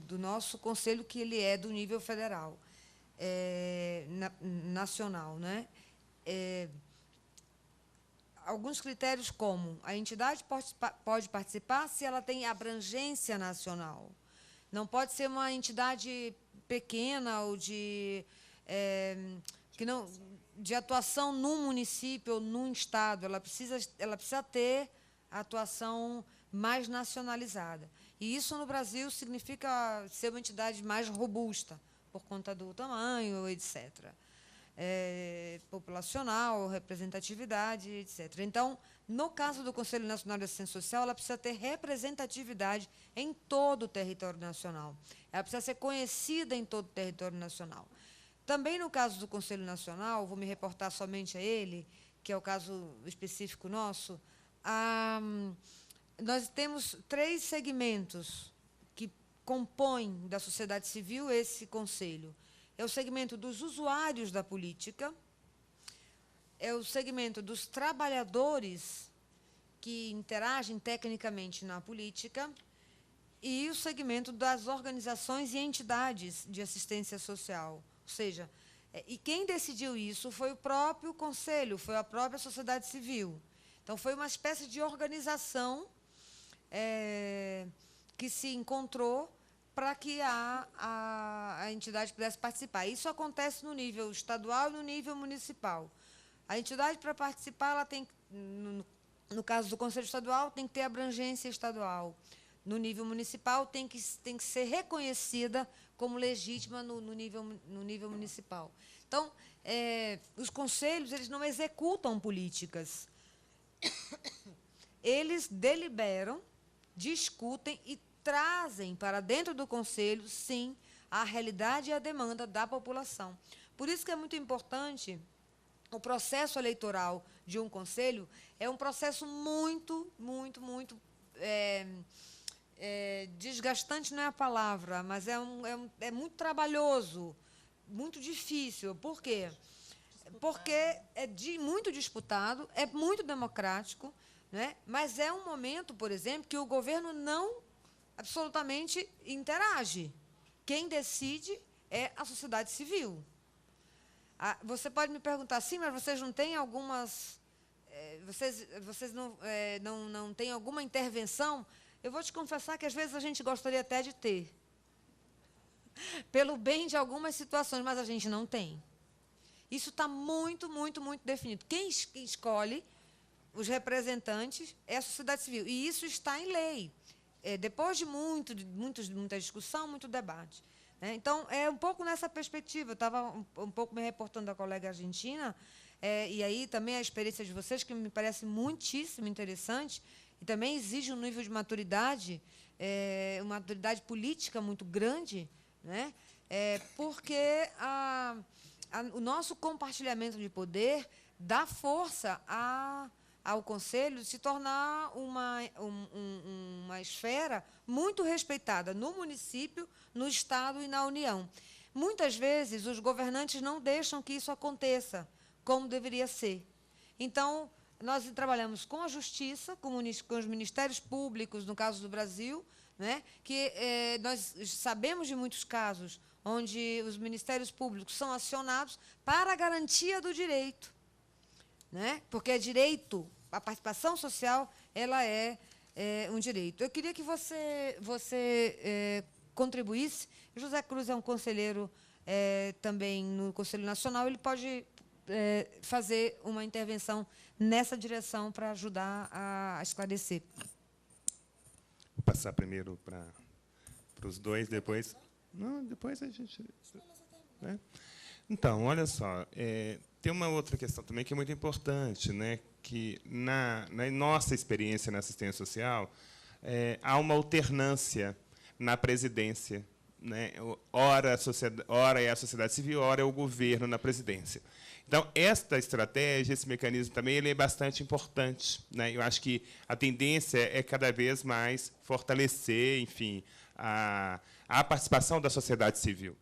do nosso conselho, que ele é do nível federal, nacional, né? Alguns critérios como a entidade pode participar se ela tem abrangência nacional. Não pode ser uma entidade pequena ou de atuação num município ou num estado. Ela precisa ter atuação mais nacionalizada. E isso, no Brasil, significa ser uma entidade mais robusta, por conta do tamanho, etc. Populacional, representatividade, etc. Então, no caso do Conselho Nacional de Assistência Social, ela precisa ter representatividade em todo o território nacional. Ela precisa ser conhecida em todo o território nacional. Também no caso do Conselho Nacional, vou me reportar somente a ele, que é o caso específico nosso, nós temos 3 segmentos que compõem da sociedade civil esse conselho. É o segmento dos usuários da política, é o segmento dos trabalhadores que interagem tecnicamente na política e o segmento das organizações e entidades de assistência social. Ou seja, e quem decidiu isso foi o próprio conselho, foi a própria sociedade civil. Então, foi uma espécie de organização que se encontrou para que a entidade pudesse participar. Isso acontece no nível estadual e no nível municipal. A entidade, para participar, ela tem, no caso do Conselho Estadual, tem que ter abrangência estadual. No nível municipal, tem que ser reconhecida como legítima no nível municipal. Então, os conselhos eles não executam políticas. Eles deliberam, discutem e trazem para dentro do conselho, sim, a realidade e a demanda da população. Por isso que é muito importante. O processo eleitoral de um conselho é um processo muito, muito, muito desgastante, não é a palavra, mas é muito trabalhoso, muito difícil. Por quê? Porque é muito disputado, é muito democrático, né? Mas é um momento, por exemplo, que o governo não absolutamente interage. Quem decide é a sociedade civil. Você pode me perguntar, sim, mas vocês não têm algumas... vocês não têm alguma intervenção? Eu vou te confessar que, às vezes, a gente gostaria até de ter. Pelo bem de algumas situações, mas a gente não tem. Isso está muito, muito, muito definido. Quem escolhe os representantes é a sociedade civil. E isso está em lei. Depois de muita discussão, muito debate. Então, é um pouco nessa perspectiva. Eu estava um pouco me reportando da colega argentina, e aí também a experiência de vocês, que me parece muitíssimo interessante, e também exige um nível de maturidade, uma maturidade política muito grande, né? Porque o nosso compartilhamento de poder dá força ao Conselho se tornar uma esfera muito respeitada no município, no Estado e na União. Muitas vezes, os governantes não deixam que isso aconteça como deveria ser. Então, nós trabalhamos com a Justiça, com os Ministérios Públicos, no caso do Brasil, né, que nós sabemos de muitos casos onde os ministérios públicos são acionados para a garantia do direito, né? Porque é direito, a participação social, ela é um direito. Eu queria que você contribuísse. José Cruz é um conselheiro também no Conselho Nacional, ele pode fazer uma intervenção nessa direção para ajudar a esclarecer. Vou passar primeiro para os dois, depois... Não, depois a gente... Né? Então, olha só, tem uma outra questão também que é muito importante, né? Que na nossa experiência na assistência social, há uma alternância na presidência, né? Ora é a sociedade civil, ora é o governo na presidência. Então, esta estratégia, esse mecanismo também, ele é bastante importante, né? Eu acho que a tendência é cada vez mais fortalecer, enfim, a participação da sociedade civil.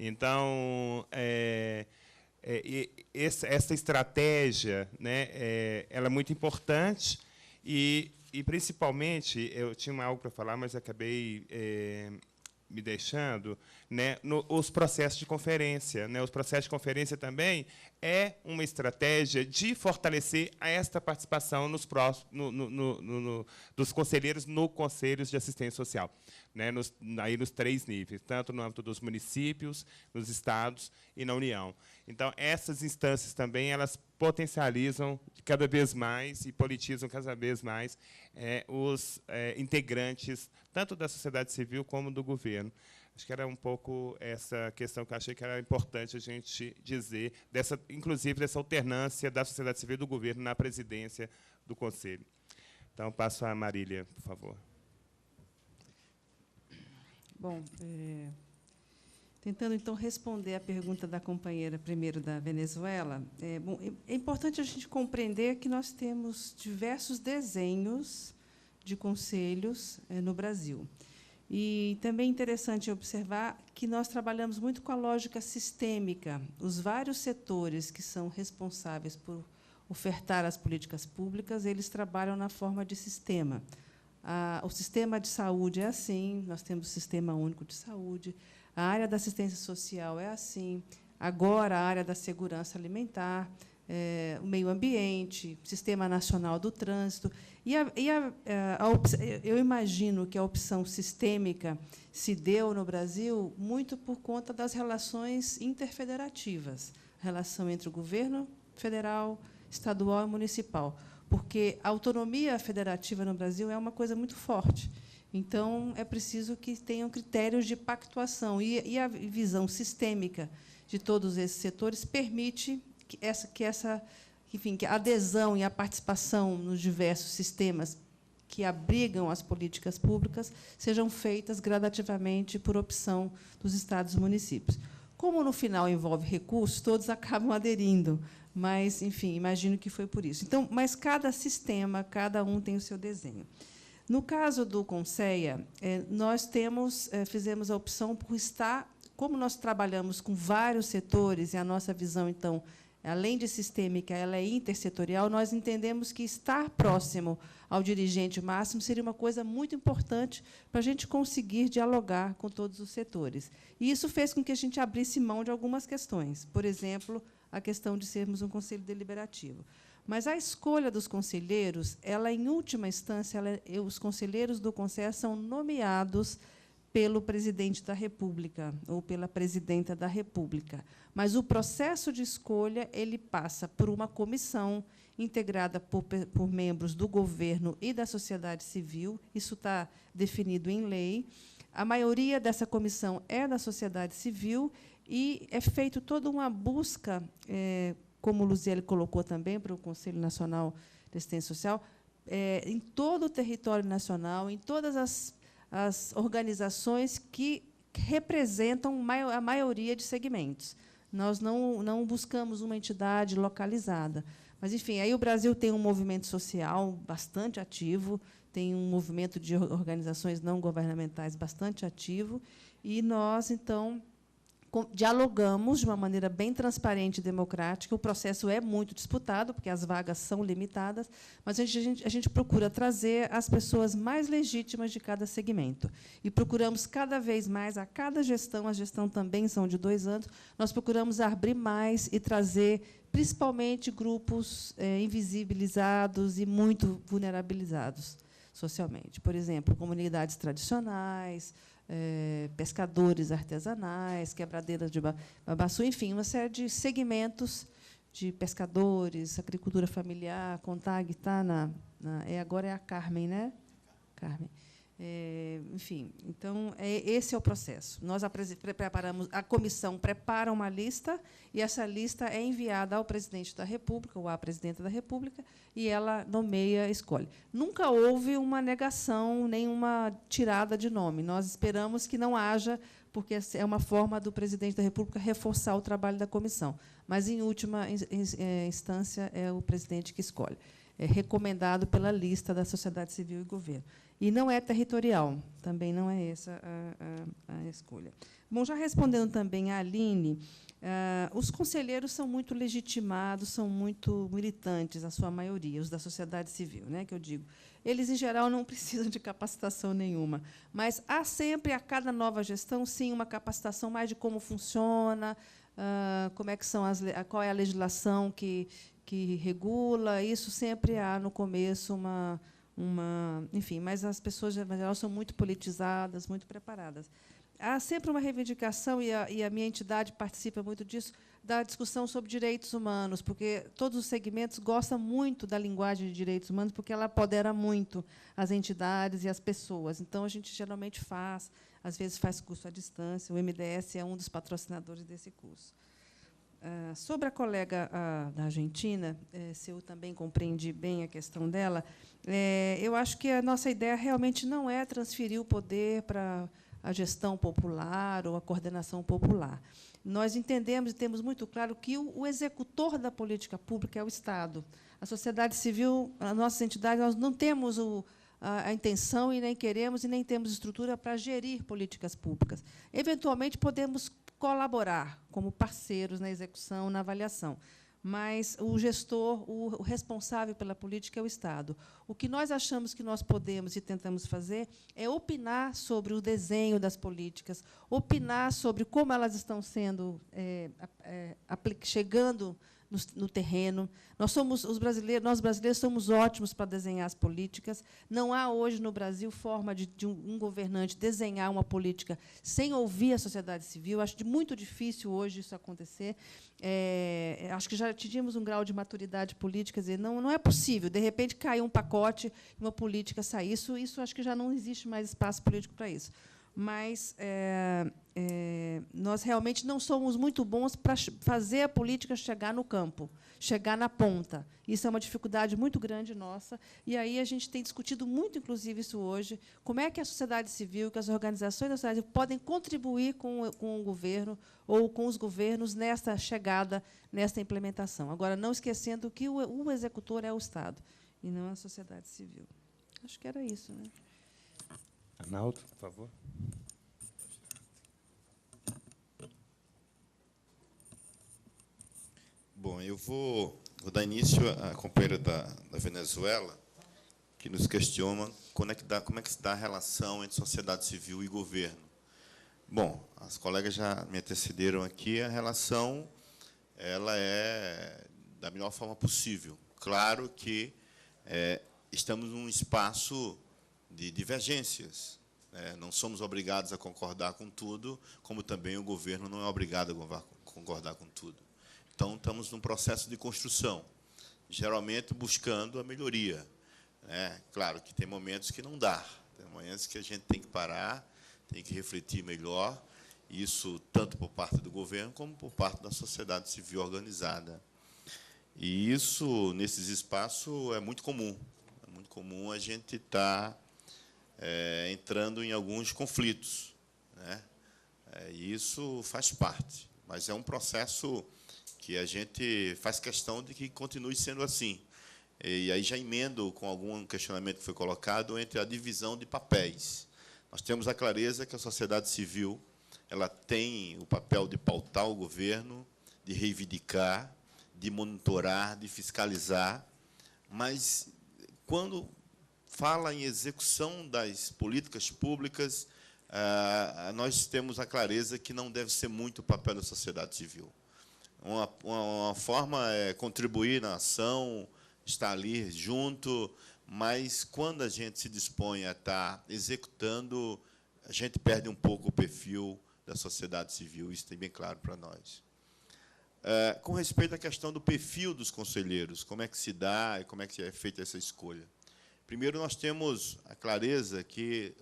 Então, essa estratégia, né, ela é muito importante e, principalmente, eu tinha algo para falar, mas acabei me deixando, né, os processos de conferência. Né, os processos de conferência também é uma estratégia de fortalecer esta participação dos conselheiros no Conselhos de Assistência Social, né, aí nos 3 níveis, tanto no âmbito dos municípios, nos estados e na União. Então, essas instâncias também elas potencializam cada vez mais e politizam cada vez mais os integrantes, tanto da sociedade civil como do governo. Acho que era um pouco essa questão que eu achei que era importante a gente dizer, inclusive dessa alternância da sociedade civil e do governo na presidência do Conselho. Então, passo a Marília, por favor. Bom, tentando, então, responder à pergunta da companheira, primeiro, da Venezuela, é importante a gente compreender que nós temos diversos desenhos de conselhos no Brasil. E também é interessante observar que nós trabalhamos muito com a lógica sistêmica. Os vários setores que são responsáveis por ofertar as políticas públicas, eles trabalham na forma de sistema. O sistema de saúde é assim, nós temos o Sistema Único de Saúde, a área da assistência social é assim, agora a área da segurança alimentar, o meio ambiente, Sistema Nacional do Trânsito. Eu imagino que a opção sistêmica se deu no Brasil muito por conta das relações interfederativas, a relação entre o governo federal, estadual e municipal, porque a autonomia federativa no Brasil é uma coisa muito forte. Então, é preciso que tenham critérios de pactuação. E a visão sistêmica de todos esses setores permite que a adesão e a participação nos diversos sistemas que abrigam as políticas públicas sejam feitas gradativamente por opção dos estados e municípios. Como, no final, envolve recursos, todos acabam aderindo, mas, enfim, imagino que foi por isso. Então, mas cada sistema, cada um tem o seu desenho. No caso do Conceia, nós fizemos a opção por estar, como nós trabalhamos com vários setores, e a nossa visão, então, além de sistêmica, ela é intersetorial, nós entendemos que estar próximo ao dirigente máximo seria uma coisa muito importante para a gente conseguir dialogar com todos os setores. E isso fez com que a gente abrisse mão de algumas questões. Por exemplo, a questão de sermos um conselho deliberativo. Mas a escolha dos conselheiros, ela, em última instância, os conselheiros do Conselho são nomeados pelo presidente da República ou pela presidenta da República. Mas o processo de escolha ele passa por uma comissão integrada por membros do governo e da sociedade civil. Isso está definido em lei. A maioria dessa comissão é da sociedade civil e é feita toda uma busca, como o Luziele colocou também para o Conselho Nacional de Assistência Social, em todo o território nacional, em todas as organizações que representam a maioria de segmentos. Nós não buscamos uma entidade localizada. Mas, enfim, aí o Brasil tem um movimento social bastante ativo, tem um movimento de organizações não governamentais bastante ativo, e nós, então, dialogamos de uma maneira bem transparente e democrática. O processo é muito disputado, porque as vagas são limitadas, mas a gente procura trazer as pessoas mais legítimas de cada segmento. E procuramos, cada vez mais, a cada gestão, a gestão também são de 2 anos, nós procuramos abrir mais e trazer, principalmente, grupos invisibilizados e muito vulnerabilizados socialmente. Por exemplo, comunidades tradicionais, pescadores artesanais, quebradeiras de babaçu, enfim, uma série de segmentos de pescadores, agricultura familiar. A CONTAG está agora é a Carmen, né? Carmen. Enfim, então, esse é o processo. Nós preparamos, a comissão prepara uma lista, e essa lista é enviada ao presidente da República, ou à presidenta da República, e ela nomeia, escolhe. Nunca houve uma negação, nenhuma tirada de nome. Nós esperamos que não haja, porque é uma forma do presidente da República reforçar o trabalho da comissão. Mas, em última instância, é o presidente que escolhe. É recomendado pela lista da sociedade civil e governo. E não é territorial, também não é essa a escolha. Bom, já respondendo também à Aline, os conselheiros são muito legitimados, são muito militantes, a sua maioria, os da sociedade civil, né, que eu digo. Eles, em geral, não precisam de capacitação nenhuma, mas há sempre, a cada nova gestão, sim, uma capacitação mais de como funciona, como é que são qual é a legislação que regula. Isso sempre há, no começo, enfim, mas as pessoas, em geral, são muito politizadas, muito preparadas. Há sempre uma reivindicação, e a minha entidade participa muito disso, da discussão sobre direitos humanos, porque todos os segmentos gostam muito da linguagem de direitos humanos, porque ela apodera muito as entidades e as pessoas. Então, a gente geralmente às vezes faz curso à distância. O MDS é um dos patrocinadores desse curso. Sobre a colega da Argentina, se eu também compreendi bem a questão dela, eu acho que a nossa ideia realmente não é transferir o poder para a gestão popular ou a coordenação popular. Nós entendemos e temos muito claro que o executor da política pública é o Estado. A sociedade civil, as nossas entidades, nós não temos a intenção, e nem queremos, e nem temos estrutura para gerir políticas públicas. Eventualmente, podemos colaborar como parceiros na execução, na avaliação, mas o gestor, o responsável pela política é o Estado. O que nós achamos que nós podemos e tentamos fazer é opinar sobre o desenho das políticas, opinar sobre como elas estão sendo chegando no terreno. Nós brasileiros somos ótimos para desenhar as políticas. Não há hoje no Brasil forma de um governante desenhar uma política sem ouvir a sociedade civil. Acho muito difícil hoje isso acontecer. Acho que já atingimos um grau de maturidade política, quer dizer, não é possível, de repente, cair um pacote e uma política sair. Isso acho que já não existe mais espaço político para isso. Mas nós realmente não somos muito bons para fazer a política chegar no campo, chegar na ponta. Isso é uma dificuldade muito grande nossa, e aí a gente tem discutido muito, inclusive, isso hoje, como é que a sociedade civil, que as organizações da sociedade civil podem contribuir com o governo ou com os governos nessa chegada, nessa implementação. Agora, não esquecendo que o executor é o Estado, e não a sociedade civil. Acho que era isso, né? Arnaldo, por favor. Bom, eu vou dar início à companheira da Venezuela, que nos questiona como é que se dá a relação entre sociedade civil e governo. Bom, as colegas já me antecederam aqui, a relação ela é da melhor forma possível. Claro que estamos num espaço de divergências. Não somos obrigados a concordar com tudo, como também o governo não é obrigado a concordar com tudo. Então, estamos num processo de construção, geralmente buscando a melhoria. Claro que tem momentos que não dá, tem momentos que a gente tem que parar, tem que refletir melhor, isso tanto por parte do governo como por parte da sociedade civil organizada. E isso, nesses espaços, é muito comum. É muito comum a gente estar entrando em alguns conflitos, né? E isso faz parte, mas é um processo que a gente faz questão de que continue sendo assim. E aí já emendo com algum questionamento que foi colocado entre a divisão de papéis. Nós temos a clareza que a sociedade civil ela tem o papel de pautar o governo, de reivindicar, de monitorar, de fiscalizar, mas quando fala em execução das políticas públicas, nós temos a clareza que não deve ser muito o papel da sociedade civil. Uma forma é contribuir na ação, estar ali junto, mas quando a gente se dispõe a estar executando, a gente perde um pouco o perfil da sociedade civil, isso tem bem claro para nós. Com respeito à questão do perfil dos conselheiros, como é que se dá e como é que é feita essa escolha? Primeiro, nós temos a clareza que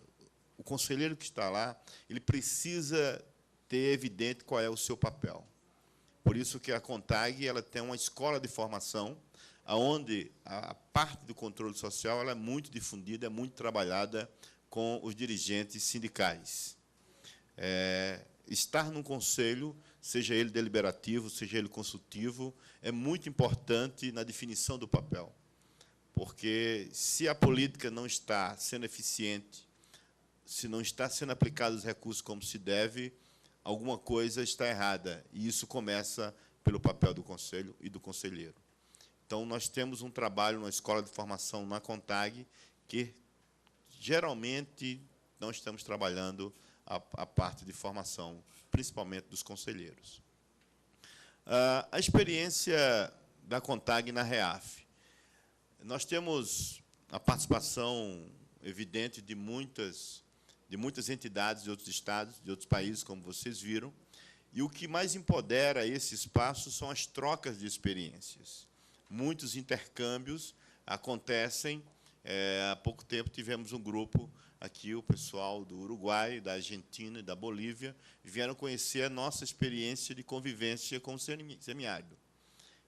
o conselheiro que está lá, ele precisa ter evidente qual é o seu papel. Por isso que a CONTAG ela tem uma escola de formação, onde a parte do controle social ela é muito difundida, é muito trabalhada com os dirigentes sindicais. Estar num conselho, seja ele deliberativo, seja ele consultivo, é muito importante na definição do papel. Porque, se a política não está sendo eficiente, se não está sendo aplicados os recursos como se deve, alguma coisa está errada. E isso começa pelo papel do conselho e do conselheiro. Então, nós temos um trabalho na escola de formação na CONTAG, que, geralmente, nós estamos trabalhando a parte de formação, principalmente dos conselheiros. A experiência da CONTAG na REAF. Nós temos a participação evidente de muitas entidades de outros estados, de outros países, como vocês viram, e o que mais empodera esse espaço são as trocas de experiências. Muitos intercâmbios acontecem. Há pouco tempo tivemos um grupo aqui, o pessoal do Uruguai, da Argentina e da Bolívia, vieram conhecer a nossa experiência de convivência com o semiárido.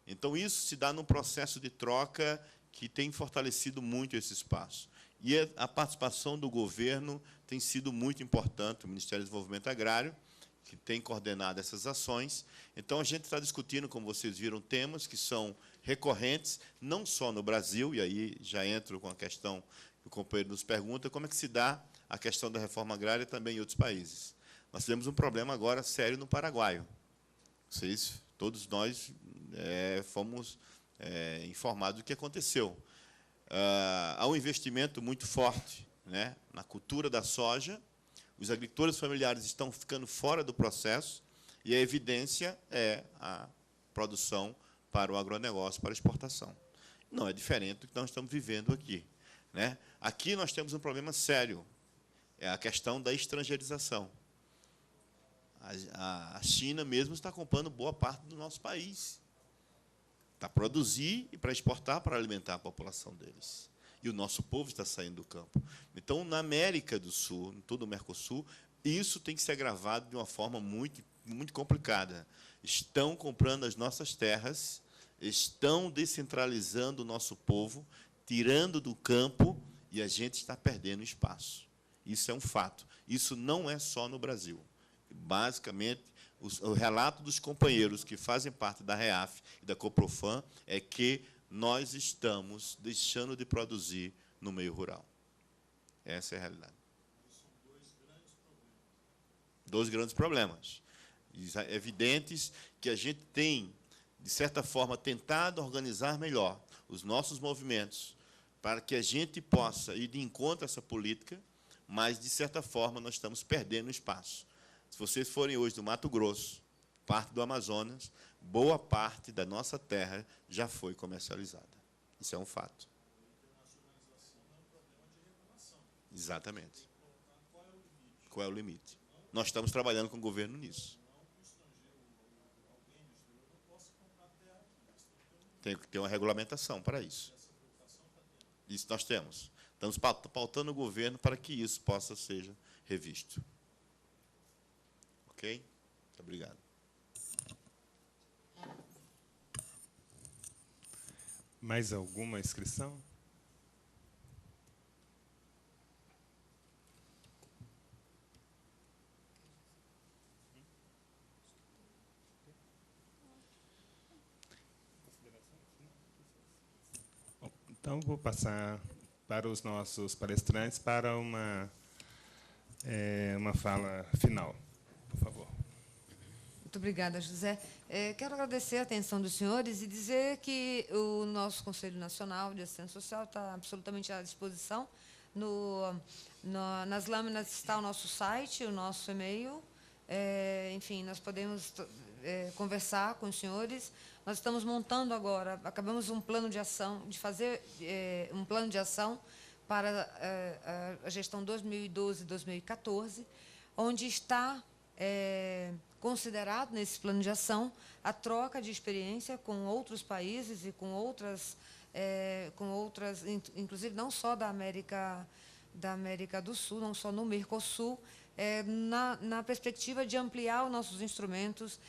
Então, isso se dá num processo de troca que tem fortalecido muito esse espaço. E a participação do governo tem sido muito importante, o Ministério do Desenvolvimento Agrário, que tem coordenado essas ações. Então, a gente está discutindo, como vocês viram, temas que são recorrentes, não só no Brasil, e aí já entro com a questão que o companheiro nos pergunta, como é que se dá a questão da reforma agrária também em outros países. Nós tivemos um problema agora sério no Paraguai. Vocês, todos nós, fomos informados do que aconteceu. Há um investimento muito forte, né, na cultura da soja, os agricultores familiares estão ficando fora do processo, e a evidência é a produção para o agronegócio, para a exportação. Não é diferente do que nós estamos vivendo aqui, né? Aqui nós temos um problema sério, é a questão da estrangeirização. A China mesmo está comprando boa parte do nosso país, para produzir e para exportar, para alimentar a população deles. E o nosso povo está saindo do campo. Então, na América do Sul, em todo o Mercosul, isso tem que ser agravado de uma forma muito, muito complicada. Estão comprando as nossas terras, estão descentralizando o nosso povo, tirando do campo, e a gente está perdendo espaço. Isso é um fato. Isso não é só no Brasil. Basicamente, o relato dos companheiros que fazem parte da REAF e da Coprofam é que nós estamos deixando de produzir no meio rural. Essa é a realidade. Dois grandes problemas. Evidentes que a gente tem, de certa forma, tentado organizar melhor os nossos movimentos para que a gente possa ir de encontro a essa política, mas, de certa forma, nós estamos perdendo espaço. Se vocês forem hoje do Mato Grosso, parte do Amazonas, boa parte da nossa terra já foi comercializada. Isso é um fato. Exatamente. Qual é o limite? Nós estamos trabalhando com o governo nisso. Tem que ter uma regulamentação para isso. Isso nós temos. Estamos pautando o governo para que isso possa ser revisto. Ok? Muito obrigado. Mais alguma inscrição? Bom, então, vou passar para os nossos palestrantes para uma fala final, por favor. Muito obrigada, José. Quero agradecer a atenção dos senhores e dizer que o nosso Conselho Nacional de Assistência Social está absolutamente à disposição. Nas lâminas está o nosso site, o nosso e-mail. Enfim, nós podemos conversar com os senhores. Nós estamos montando agora, acabamos um plano de ação, de fazer um plano de ação para a gestão 2012-2014, onde está considerado nesse plano de ação a troca de experiência com outros países e com outras, inclusive não só da América do Sul, não só no Mercosul, na perspectiva de ampliar os nossos instrumentos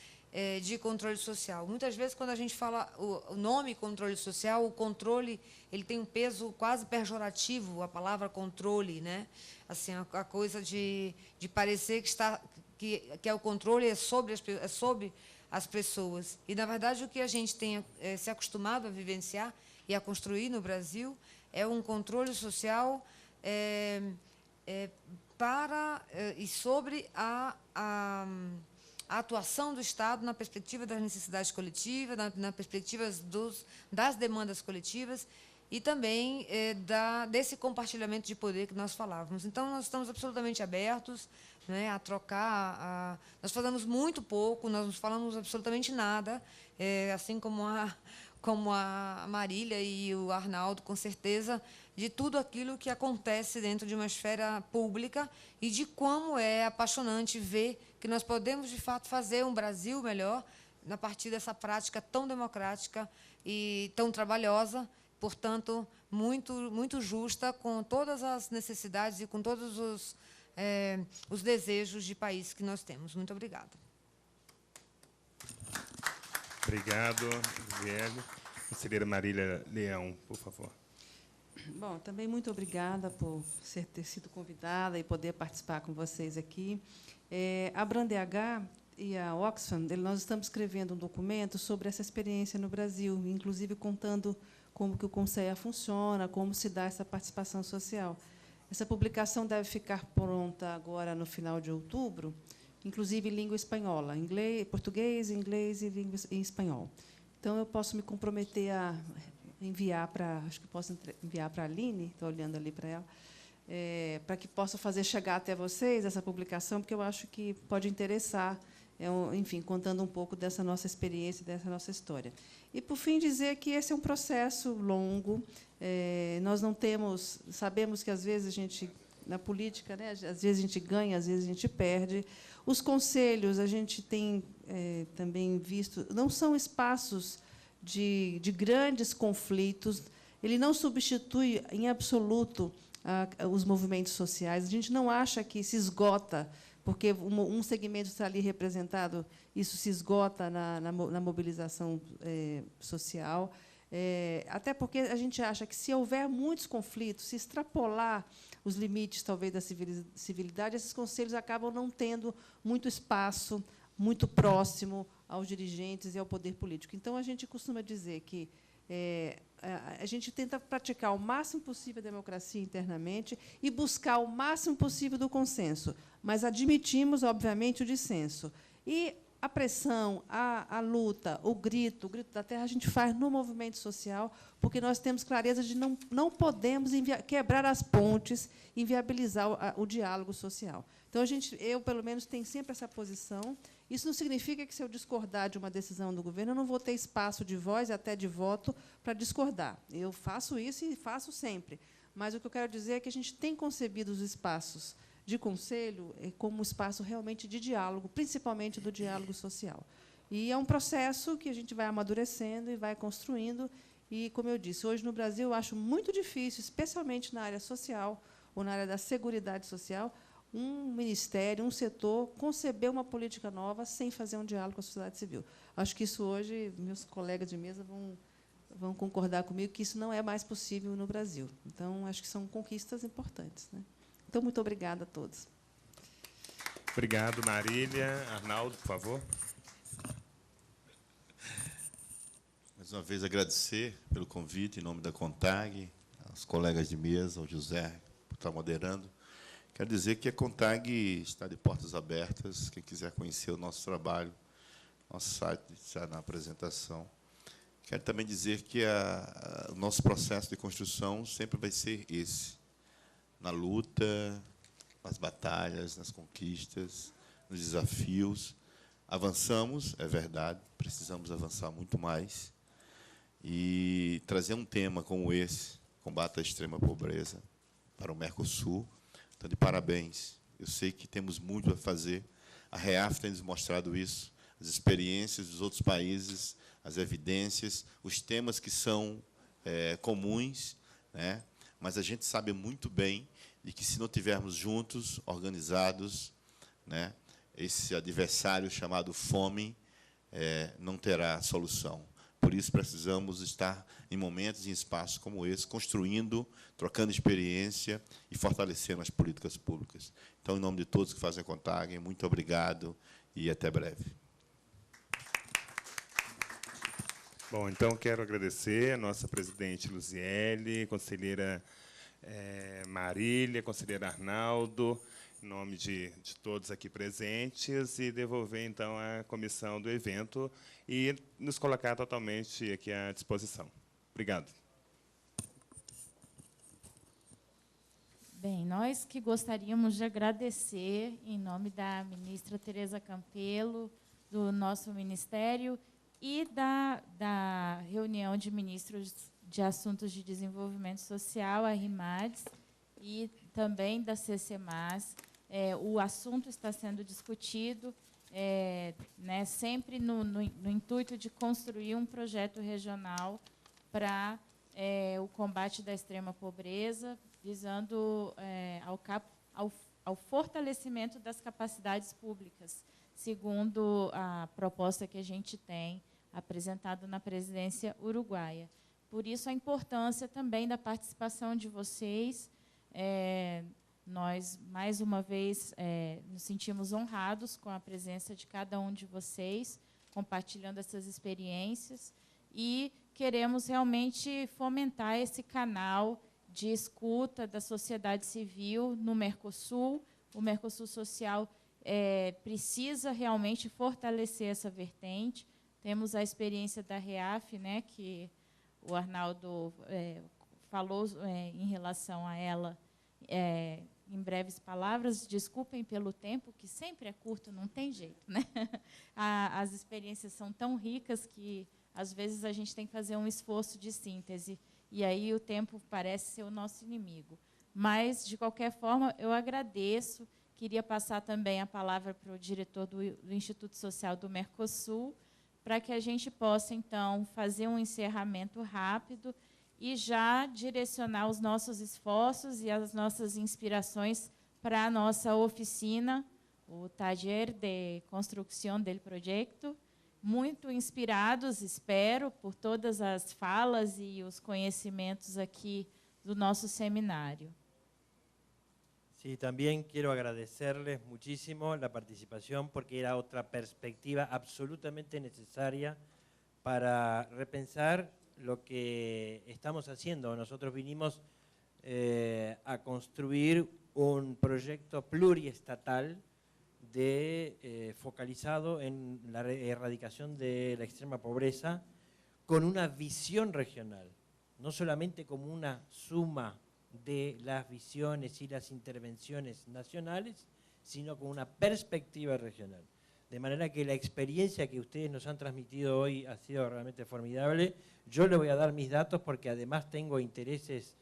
de controle social. Muitas vezes, quando a gente fala o nome controle social, o controle ele tem um peso quase pejorativo, a palavra controle, né? Assim, a coisa de parecer que é o controle é sobre as pessoas. E, na verdade, o que a gente tem se acostumado a vivenciar e a construir no Brasil é um controle social para e sobre a atuação do Estado na perspectiva das necessidades coletivas, na perspectiva das demandas coletivas e também desse compartilhamento de poder que nós falávamos. Então, nós estamos absolutamente abertos, né, a trocar. Nós falamos muito pouco, nós não falamos absolutamente nada, assim como a Marília e o Arnaldo, com certeza, de tudo aquilo que acontece dentro de uma esfera pública e de como é apaixonante ver que nós podemos, de fato, fazer um Brasil melhor a partir dessa prática tão democrática e tão trabalhosa, portanto, muito, muito justa, com todas as necessidades e com todos os desejos de país que nós temos. Muito obrigada. Obrigado, Vielle. Conselheira Marília Leão, por favor. Bom, também muito obrigada por ter sido convidada e poder participar com vocês aqui. A BRANDEH e a Oxfam, nós estamos escrevendo um documento sobre essa experiência no Brasil, inclusive contando como que o CONSEA funciona, como se dá essa participação social. Essa publicação deve ficar pronta agora no final de outubro, inclusive em língua espanhola, português, inglês e espanhol. Então, eu posso me comprometer a enviar para, acho que posso enviar para a Aline, estou olhando ali para ela, para que possa fazer chegar até vocês essa publicação, porque eu acho que pode interessar, enfim, contando um pouco dessa nossa experiência, dessa nossa história. E, por fim, dizer que esse é um processo longo. Nós não temos, sabemos que às vezes a gente, na política, né, às vezes a gente ganha, às vezes a gente perde. Os conselhos, a gente tem também visto, não são espaços de grandes conflitos, ele não substitui, em absoluto, os movimentos sociais. A gente não acha que se esgota, porque um segmento está ali representado, isso se esgota na mobilização social. Até porque a gente acha que, se houver muitos conflitos, se extrapolar os limites, talvez, da civilidade, esses conselhos acabam não tendo muito espaço, muito próximo aos dirigentes e ao poder político. Então, a gente costuma dizer que a gente tenta praticar o máximo possível a democracia internamente e buscar o máximo possível do consenso, mas admitimos, obviamente, o dissenso. E a pressão, a luta, o grito da terra, a gente faz no movimento social, porque nós temos clareza de não podemos quebrar as pontes, inviabilizar o diálogo social. Então, eu, pelo menos, tenho sempre essa posição. Isso não significa que, se eu discordar de uma decisão do governo, eu não vou ter espaço de voz e até de voto para discordar. Eu faço isso e faço sempre. Mas o que eu quero dizer é que a gente tem concebido os espaços de conselho como um espaço realmente de diálogo, principalmente do diálogo social. E é um processo que a gente vai amadurecendo e vai construindo. E, como eu disse, hoje no Brasil eu acho muito difícil, especialmente na área social ou na área da seguridade social, um ministério, um setor, conceber uma política nova sem fazer um diálogo com a sociedade civil. Acho que isso hoje, meus colegas de mesa vão concordar comigo, que isso não é mais possível no Brasil. Então, acho que são conquistas importantes, né? Então, muito obrigada a todos. Obrigado, Marília. Arnaldo, por favor. Mais uma vez, agradecer pelo convite, em nome da CONTAG, aos colegas de mesa, ao José, por estar moderando. Quero dizer que a CONTAG está de portas abertas. Quem quiser conhecer o nosso trabalho, nosso site está na apresentação. Quero também dizer que o nosso processo de construção sempre vai ser esse, na luta, nas batalhas, nas conquistas, nos desafios. Avançamos, é verdade, precisamos avançar muito mais. E trazer um tema como esse, combate à extrema pobreza, para o Mercosul, então, de parabéns. Eu sei que temos muito a fazer. A REAF tem nos mostrado isso, as experiências dos outros países, as evidências, os temas que são comuns, né? Mas a gente sabe muito bem de que, se não tivermos juntos, organizados, né, esse adversário chamado fome não terá solução. Por isso, precisamos estar em momentos e em espaços como esse, construindo, trocando experiência e fortalecendo as políticas públicas. Então, em nome de todos que fazem a CONTAG, muito obrigado e até breve. Bom, então, quero agradecer a nossa presidente Luziele, conselheira Marília, conselheiro Arnaldo, em nome de todos aqui presentes, e devolver, então, a comissão do evento e nos colocar totalmente aqui à disposição. Obrigado. Bem, nós que gostaríamos de agradecer, em nome da ministra Tereza Campelo, do nosso Ministério, e da reunião de ministros de Assuntos de Desenvolvimento Social, a RIMADES, e também da CCMAS. O assunto está sendo discutido, né, sempre no intuito de construir um projeto regional para o combate da extrema pobreza, visando ao fortalecimento das capacidades públicas, segundo a proposta que a gente tem apresentado na presidência uruguaia. Por isso, a importância também da participação de vocês. Nós, mais uma vez, nos sentimos honrados com a presença de cada um de vocês, compartilhando essas experiências, e queremos realmente fomentar esse canal de escuta da sociedade civil no Mercosul. O Mercosul Social precisa realmente fortalecer essa vertente. Temos a experiência da REAF, né, que o Arnaldo falou em relação a ela em breves palavras. Desculpem pelo tempo, que sempre é curto, não tem jeito, né? As experiências são tão ricas que, às vezes, a gente tem que fazer um esforço de síntese, e aí o tempo parece ser o nosso inimigo. Mas, de qualquer forma, eu agradeço. Queria passar também a palavra para o diretor do Instituto Social do Mercosul, para que a gente possa, então, fazer um encerramento rápido e já direcionar os nossos esforços e as nossas inspirações para a nossa oficina, o Taller de Construcción del Proyecto, muito inspirados, espero, por todas as falas e os conhecimentos aqui do nosso seminário. Sí, también quiero agradecerles muchísimo la participación, porque era otra perspectiva absolutamente necesaria para repensar lo que estamos haciendo. Nosotros vinimos a construir un proyecto pluriestatal focalizado en la erradicación de la extrema pobreza, con una visión regional, no solamente como una suma de las visiones y las intervenciones nacionales, sino con una perspectiva regional. De manera que la experiencia que ustedes nos han transmitido hoy ha sido realmente formidable. Yo le voy a dar mis datos porque además tengo intereses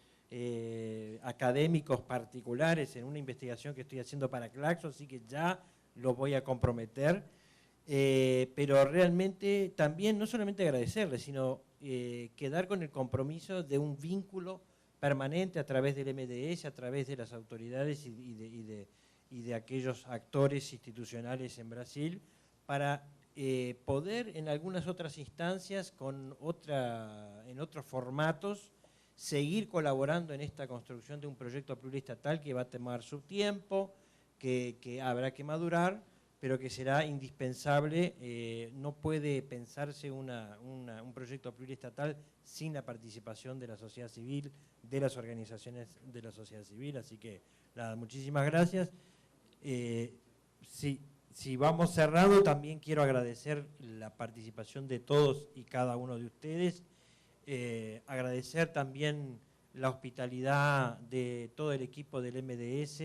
académicos particulares en una investigación que estoy haciendo para Claxo, así que ya los voy a comprometer. Pero realmente también no solamente agradecerles, sino quedar con el compromiso de un vínculo permanente a través del MDS, a través de las autoridades y de aquellos actores institucionales en Brasil, para poder en algunas otras instancias, en otros formatos, seguir colaborando en esta construcción de un proyecto pluriestatal que va a tomar su tiempo, que habrá que madurar, pero que será indispensable. No puede pensarse un proyecto pluriestatal sin la participación de la sociedad civil, de las organizaciones de la sociedad civil. Así que, nada, muchísimas gracias. si vamos cerrando, también quiero agradecer la participación de todos y cada uno de ustedes, agradecer también la hospitalidad de todo el equipo del MDS,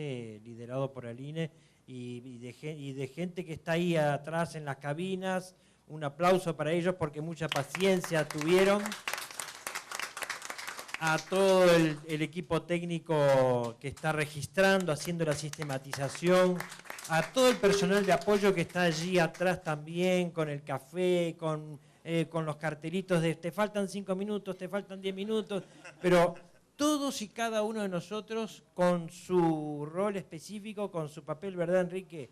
liderado por Aline, y de gente que está ahí atrás en las cabinas. Un aplauso para ellos porque mucha paciencia tuvieron. A todo el equipo técnico que está registrando, haciendo la sistematización, a todo el personal de apoyo que está allí atrás también, con el café, con los cartelitos de te faltan 5 minutos, te faltan 10 minutos, pero todos y cada uno de nosotros con su rol específico, con su papel, ¿verdad, Enrique?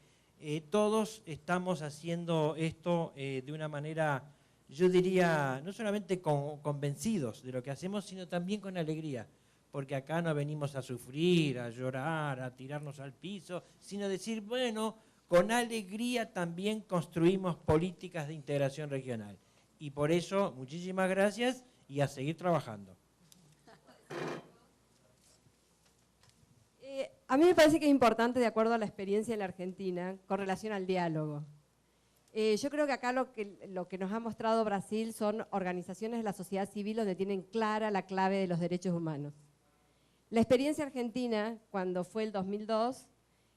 Todos estamos haciendo esto de una manera, yo diría, no solamente convencidos de lo que hacemos, sino también con alegría, porque acá no venimos a sufrir, a llorar, a tirarnos al piso, sino decir, bueno, con alegría también construimos políticas de integración regional. Y por eso, muchísimas gracias y a seguir trabajando. A mí me parece que es importante, de acuerdo a la experiencia en la Argentina, con relación al diálogo. Yo creo que acá lo que nos ha mostrado Brasil son organizaciones de la sociedad civil donde tienen clara la clave de los derechos humanos. La experiencia argentina, cuando fue el 2002,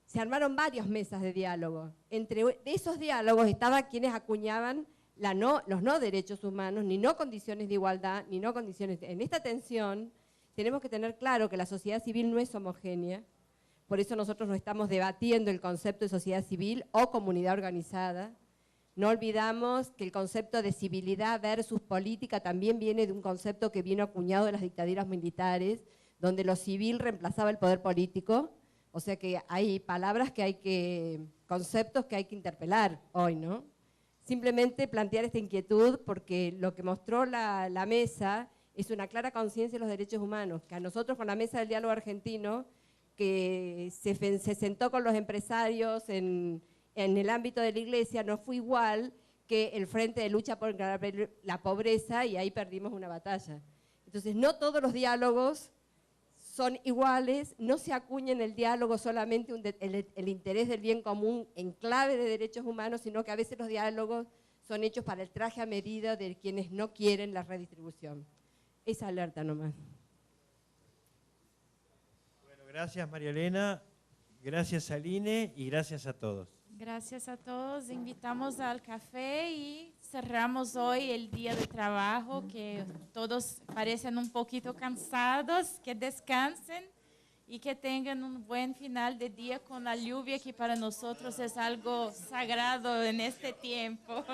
se armaron varias mesas de diálogo. Entre esos diálogos estaban quienes acuñaban los no derechos humanos, ni no condiciones de igualdad, ni no condiciones... En esta tensión tenemos que tener claro que la sociedad civil no es homogénea. Por eso nosotros no estamos debatiendo el concepto de sociedad civil o comunidad organizada. No olvidamos que el concepto de civilidad versus política también viene de un concepto que vino acuñado de las dictaduras militares, donde lo civil reemplazaba el poder político. O sea que hay palabras conceptos que hay que interpelar hoy, ¿no? Simplemente plantear esta inquietud porque lo que mostró la mesa es una clara conciencia de los derechos humanos, que a nosotros con la Mesa del Diálogo Argentino, que se sentó con los empresarios en el ámbito de la iglesia, no fue igual que el Frente de Lucha por la Pobreza, y ahí perdimos una batalla. Entonces, no todos los diálogos son iguales, no se acuña en el diálogo solamente el interés del bien común en clave de derechos humanos, sino que a veces los diálogos son hechos para el traje a medida de quienes no quieren la redistribución. Esa alerta nomás. Gracias, María Elena, gracias, Aline, y gracias a todos. Gracias a todos. Invitamos al café y cerramos hoy el día de trabajo, que todos parecen un poquito cansados, que descansen y que tengan un buen final de día con la lluvia, que para nosotros es algo sagrado en este tiempo.